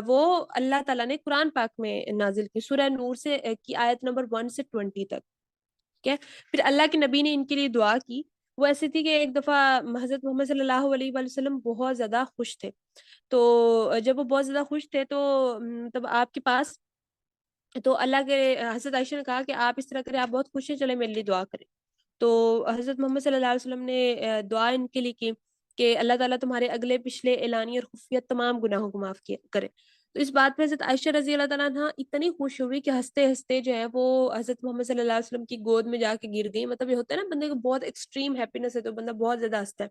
وہ اللہ تعالیٰ نے قرآن پاک میں نازل کی، سورہ نور سے کی آیت نمبر 1 سے 20 تک. ٹھیک ہے. پھر اللہ کے نبی نے ان کے لیے دعا کی. وہ ایسی تھی کہ ایک دفعہ حضرت محمد صلی اللہ علیہ وآلہ وسلم بہت زیادہ خوش تھے. تو جب وہ بہت زیادہ خوش تھے تو تب آپ کے پاس، تو اللہ کے حضرت عائشہ نے کہا کہ آپ اس طرح کریں، آپ بہت خوش ہیں، چلے میرے لیے دعا کریں. تو حضرت محمد صلی اللہ علیہ وسلم نے دعا ان کے لیے کی کہ اللہ تعالیٰ تمہارے اگلے پچھلے اعلانی اور خفیہ تمام گناہوں کو معاف کرے. تو اس بات پہ حضرت عائشہ رضی اللہ تعالیٰ عنہا اتنی خوش ہوئی کہ ہنستے ہنستے جو ہے وہ حضرت محمد صلی اللہ علیہ وسلم کی گود میں جا کے گر گئی. مطلب یہ ہوتا ہے نا بندے کو بہت ایکسٹریم ہیپینس ہے تو بندہ بہت زیادہ ہنستا ہے،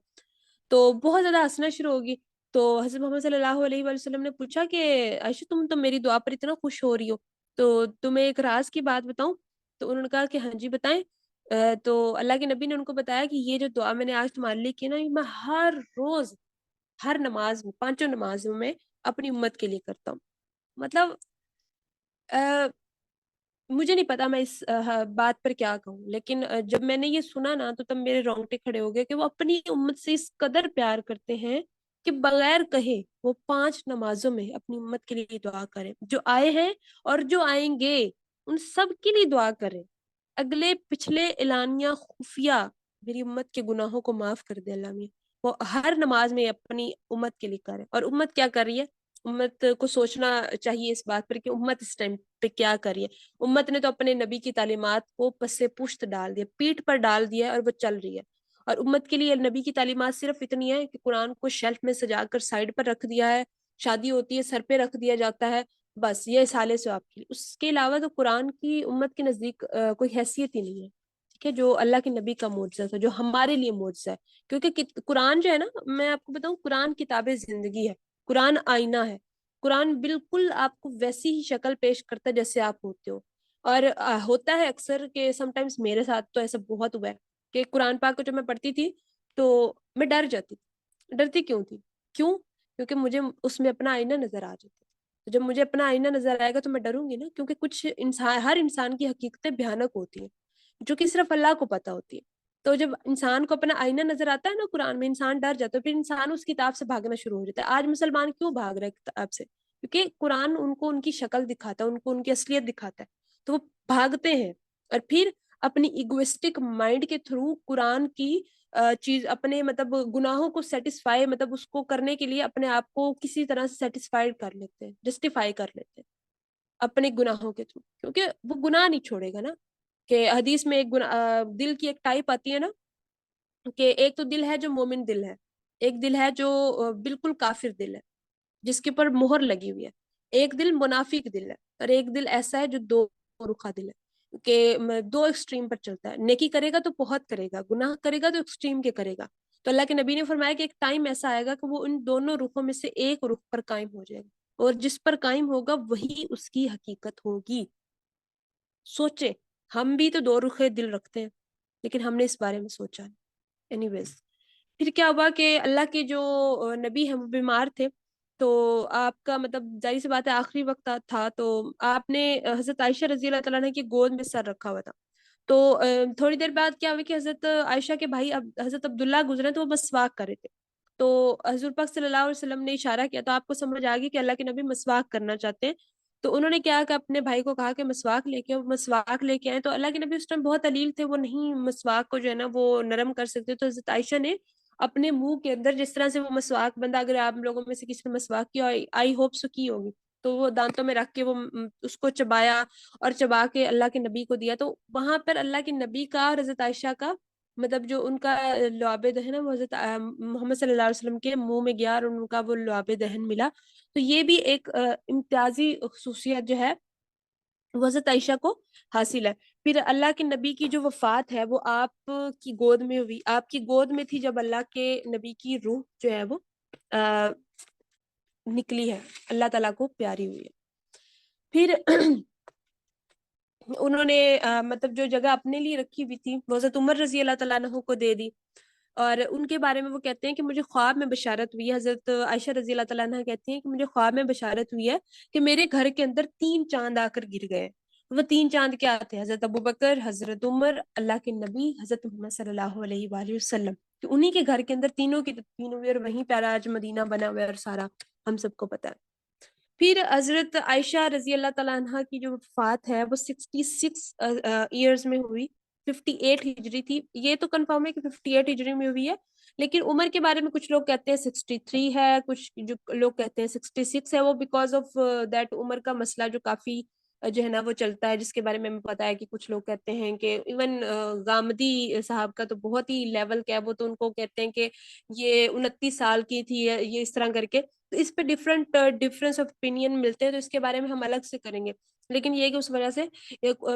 تو بہت زیادہ ہنسنا شروع ہوگی. تو حضرت محمد صلی اللہ علیہ وآلہ وسلم نے پوچھا کہ عائشہ تم تو میری دعا پر اتنا خوش ہو رہی ہو، تو تمہیں ایک راز کی بات بتاؤں؟ تو انہوں نے کہا کہ ہاں جی بتائیں. تو اللہ کے نبی نے ان کو بتایا کہ یہ جو دعا میں نے آج تمہارے لیے کی نا، یہ میں ہر روز ہر نماز میں، پانچوں نمازوں میں اپنی امت کے لیے کرتا ہوں. مطلب مجھے نہیں پتا میں اس بات پر کیا کہوں، لیکن جب میں نے یہ سنا نا تو تب میرے رونگٹے کھڑے ہو گئے کہ وہ اپنی امت سے اس قدر پیار کرتے ہیں کہ بغیر کہے وہ 5 نمازوں میں اپنی امت کے لیے دعا کریں، جو آئے ہیں اور جو آئیں گے ان سب کے لیے دعا کریں. اگلے پچھلے اعلانیہ خفیہ میری امت کے گناہوں کو معاف کر دے اللہ میاں. وہ ہر نماز میں اپنی امت کے لیے کرے. اور امت کیا کر رہی ہے؟ امت کو سوچنا چاہیے اس بات پر کہ امت اس ٹائم پہ کیا کر رہی ہے. امت نے تو اپنے نبی کی تعلیمات کو پس پشت ڈال دیا، پیٹھ پر ڈال دیا ہے، اور وہ چل رہی ہے. اور امت کے لیے نبی کی تعلیمات صرف اتنی ہے کہ قرآن کو شیلف میں سجا کر سائڈ پر رکھ دیا ہے، شادی ہوتی ہے سر پہ رکھ دیا جاتا ہے، بس یہ سالے سے آپ کے لیے. اس کے علاوہ تو قرآن کی امت کے نزدیک کوئی حیثیت ہی نہیں ہے. ٹھیک ہے. جو اللہ کے نبی کا معجزہ تھا، جو ہمارے لیے معجزہ ہے، کیونکہ قرآن جو ہے نا، میں آپ کو بتاؤں قرآن کتاب زندگی ہے، قرآن آئینہ ہے. قرآن بالکل آپ کو ویسی ہی شکل پیش کرتا ہے جیسے آپ ہوتے ہو. اور ہوتا ہے اکثر کہ سم ٹائمز میرے ساتھ تو ایسا بہت ہوا ہے کہ قرآن پاک کو جب میں پڑھتی تھی تو میں ڈر جاتی تھی. ڈرتی کیوں تھی؟ کیونکہ مجھے اس میں اپنا آئینہ نظر آ جاتا. تو جب مجھے اپنا آئینہ نظر آئے گا تو میں ڈروں گی نا، کیونکہ کچھ انسان، ہر انسان کی حقیقتیں بھیانک ہوتی ہیں جو کہ صرف اللہ کو پتہ ہوتی ہے. تو جب انسان کو اپنا آئینہ نظر آتا ہے نا قرآن میں، انسان ڈر جاتا ہے، پھر انسان اس کتاب سے بھاگنا شروع ہو جاتا ہے. آج مسلمان کیوں بھاگ رہا ہے کتاب سے؟ کیونکہ قرآن ان کو ان کی شکل دکھاتا ہے، ان کو ان کی اصلیت دکھاتا ہے، تو وہ بھاگتے ہیں. اور پھر اپنی ایگوسٹک مائنڈ کے تھرو قرآن کی چیز اپنے مطلب گناہوں کو سیٹسفائی، مطلب اس کو کرنے کے لیے اپنے آپ کو کسی طرح سے سیٹسفائیڈ کر لیتے ہیں، جسٹیفائی کر لیتے ہیں اپنے گناہوں کے تھرو. کیونکہ وہ گناہ نہیں چھوڑے گا نا. کہ حدیث میں ایک دل کی ایک ٹائپ آتی ہے نا، کہ ایک تو دل ہے جو مومن دل ہے، ایک دل ہے جو بالکل کافر دل ہے جس کے پر مہر لگی ہوئی ہے، ایک دل منافق دل ہے، اور ایک دل ایسا ہے جو دو رخا دل ہے، کہ دو ایکسٹریم پر چلتا ہے. نیکی کرے گا تو بہت کرے گا، گناہ کرے گا تو ایکسٹریم کے کرے گا. تو اللہ کے نبی نے فرمایا کہ ایک ٹائم ایسا آئے گا کہ وہ ان دونوں رخوں میں سے ایک رخ پر قائم ہو جائے گا، اور جس پر قائم ہوگا وہی اس کی حقیقت ہوگی. سوچے، ہم بھی تو دو رخے دل رکھتے ہیں. لیکن ہم نے اس بارے میں سوچا نہیں. اینی ویز پھر کیا ہوا کہ اللہ کے جو نبی ہیں وہ بیمار تھے. تو آپ کا مطلب ظاہر سی بات ہے آخری وقت تھا, تو آپ نے حضرت عائشہ رضی اللہ تعالیٰ عنہ کی گود میں سر رکھا ہوا تھا. تو تھوڑی دیر بعد کیا ہوا کہ حضرت عائشہ کے بھائی حضرت عبداللہ گزرے تو وہ مسواک کر رہے تھے. تو حضور پاک صلی اللہ علیہ وسلم نے اشارہ کیا, تو آپ کو سمجھ آ گئی کہ اللہ کے نبی مسواک کرنا چاہتے ہیں. تو انہوں نے کیا کہ اپنے بھائی کو کہا کہ مسواک لے کے, وہ مسواک لے کے آئے. تو اللہ کے نبی اس ٹائم بہت علیل تھے, وہ نہیں مسواک کو جو ہے نا وہ نرم کر سکتے. تو حضرت عائشہ نے اپنے منہ کے اندر جس طرح سے وہ مسواک بندہ, اگر آپ لوگوں میں سے کسی نے مسواک کیا, آئی ہوپ سو کی ہوگی, تو وہ دانتوں میں رکھ کے وہ اس کو چبایا اور چبا کے اللہ کے نبی کو دیا. تو وہاں پر اللہ کے نبی کا اور حضرت عائشہ کا مطلب جو ان کا لعاب دہن ہے وہ حضرت محمد صلی اللہ علیہ وسلم کے منہ میں گیا اور ان کا وہ لعاب دہن ملا. تو یہ بھی ایک امتیازی خصوصیت جو ہے وہ حضرت عائشہ کو حاصل ہے. پھر اللہ کے نبی کی جو وفات ہے وہ آپ کی گود میں ہوئی, آپ کی گود میں تھی جب اللہ کے نبی کی روح جو ہے وہ نکلی ہے, اللہ تعالیٰ کو پیاری ہوئی ہے. پھر انہوں نے مطلب جو جگہ اپنے لیے رکھی ہوئی تھی وہ حضرت عمر رضی اللہ تعالیٰ عنہ کو دے دی. اور ان کے بارے میں وہ کہتے ہیں کہ مجھے خواب میں بشارت ہوئی ہے, حضرت عائشہ رضی اللہ تعالیٰ عنہ کہتی ہیں کہ مجھے خواب میں بشارت ہوئی ہے کہ میرے گھر کے اندر 3 چاند آ کر گر گئے. وہ 3 چاند کیا تھے؟ حضرت ابوبکر, حضرت عمر, اللہ کے نبی حضرت محمد صلی اللہ علیہ وآلہ وسلم. کہ انہی کے گھر کے اندر تینوں کی تینوں ہوئے, اور وہیں پہ آج مدینہ بنا ہوا ہے اور سارا ہم سب کو پتا ہے. پھر حضرت عائشہ رضی اللہ تعالیٰ عنہ کی جو وفات ہے وہ 66 ایئرز میں ہوئی. 58 ہجری تھی, یہ تو کنفرم ہے کہ 58 ہجری میں ہوئی ہے. لیکن عمر کے بارے میں کچھ لوگ کہتے ہیں 63 ہے, کچھ جو لوگ کہتے ہیں 66 ہے. وہ بیکاز آف دیٹ عمر کا مسئلہ جو کافی جو ہے نا وہ چلتا ہے, جس کے بارے میں ہمیں پتا ہے کہ کچھ لوگ کہتے ہیں کہ ایون غامدی صاحب کا تو بہت ہی لیول کیا ہے, وہ تو ان کو کہتے ہیں کہ یہ 29 سال کی تھی, یہ اس طرح کر کے. تو اس پہ ڈفرینس آف اوپینین ملتے ہیں, تو اس کے بارے میں ہم الگ سے کریں گے. لیکن یہ کہ اس وجہ سے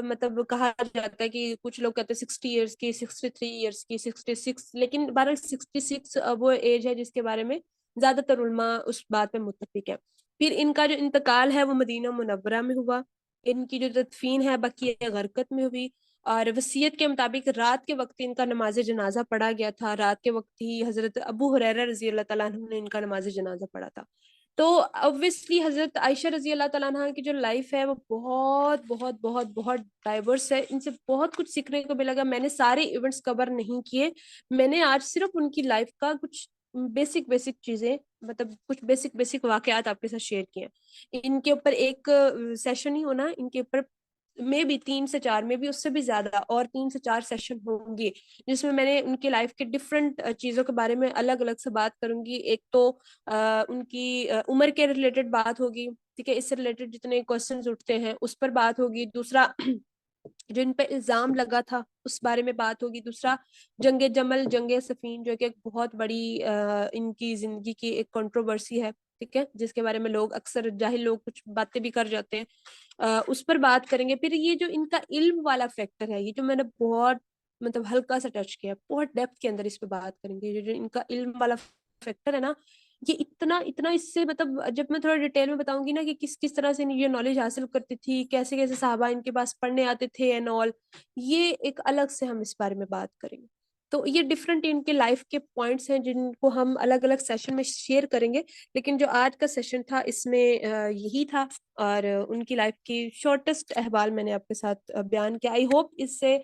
مطلب کہا جاتا ہے کہ کچھ لوگ کہتے ہیں 60 ایئرس کی, 63 ایئرس کی, 66, لیکن 66 وہ ایج ہے جس کے بارے میں زیادہ تر علماء اس بات پہ متفق ہے. پھر ان کا جو انتقال ہے وہ مدینہ منورہ میں ہوا. ان کی جو تدفین ہے بقیع غرقت میں ہوئی, اور وصیت کے مطابق رات کے وقت ان کا نماز جنازہ پڑھا گیا تھا. رات کے وقت ہی حضرت ابو ہریرہ رضی اللہ تعالیٰ عنہ نے ان کا نماز جنازہ پڑھا تھا. تو obviously حضرت عائشہ رضی اللہ تعالیٰ عنہ کی جو لائف ہے وہ بہت بہت بہت بہت ڈائیورس ہے. ان سے بہت کچھ سیکھنے کو ملے گا. میں نے سارے ایونٹس کور نہیں کیے, میں نے آج صرف ان کی لائف کا کچھ بیسک چیزیں, مطلب کچھ بیسک واقعات آپ کے ساتھ شیئر کیے. ان کے اوپر ایک سیشن ہی ہونا, ان کے اوپر میں بھی 3 سے 4 میں بھی اس سے بھی زیادہ اور 3 سے 4 سیشن ہوں گے, جس میں نے ان کی لائف کے ڈفرنٹ چیزوں کے بارے میں الگ الگ سے بات کروں گی. ایک تو ان کی عمر کے ریلیٹڈ بات ہوگی, ٹھیک ہے, اس سے ریلیٹڈ جتنے کوسچنز اٹھتے ہیں اس پر بات ہوگی. دوسرا جو ان پہ الزام لگا تھا اس بارے میں بات ہوگی. دوسرا جنگ جمل, جنگ صفین, جو کہ ایک بہت بڑی ان کی زندگی کی ایک کنٹروورسی ہے, ٹھیک ہے, جس کے بارے میں لوگ اکثر جاہل لوگ کچھ باتیں بھی کر جاتے ہیں, اس پر بات کریں گے. پھر یہ جو ان کا علم والا فیکٹر ہے, یہ جو میں نے بہت مطلب ہلکا سا ٹچ کیا, بہت ڈیپتھ کے اندر اس پہ بات کریں گے. جو ان کا علم والا فیکٹر ہے نا, یہ اتنا اس سے مطلب جب میں تھوڑا ڈیٹیل میں بتاؤں گی نا کہ کس طرح سے یہ نالج حاصل کرتی تھی, کیسے صحابہ ان کے پاس پڑھنے آتے تھے اینڈ آل, یہ ایک الگ سے ہم اس بارے میں بات کریں گے. تو یہ ڈفرنٹ ان کے لائف کے پوائنٹس ہیں جن کو ہم الگ الگ سیشن میں شیئر کریں گے. لیکن جو آج کا سیشن تھا اس میں یہی تھا, اور ان کی لائف کی شارٹیسٹ احوال میں نے آپ کے ساتھ بیان کیا. آئی ہوپ اس سے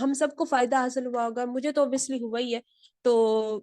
ہم سب کو فائدہ حاصل ہوا ہوگا. مجھے تو اوبیسلی ہوا ہی ہے. تو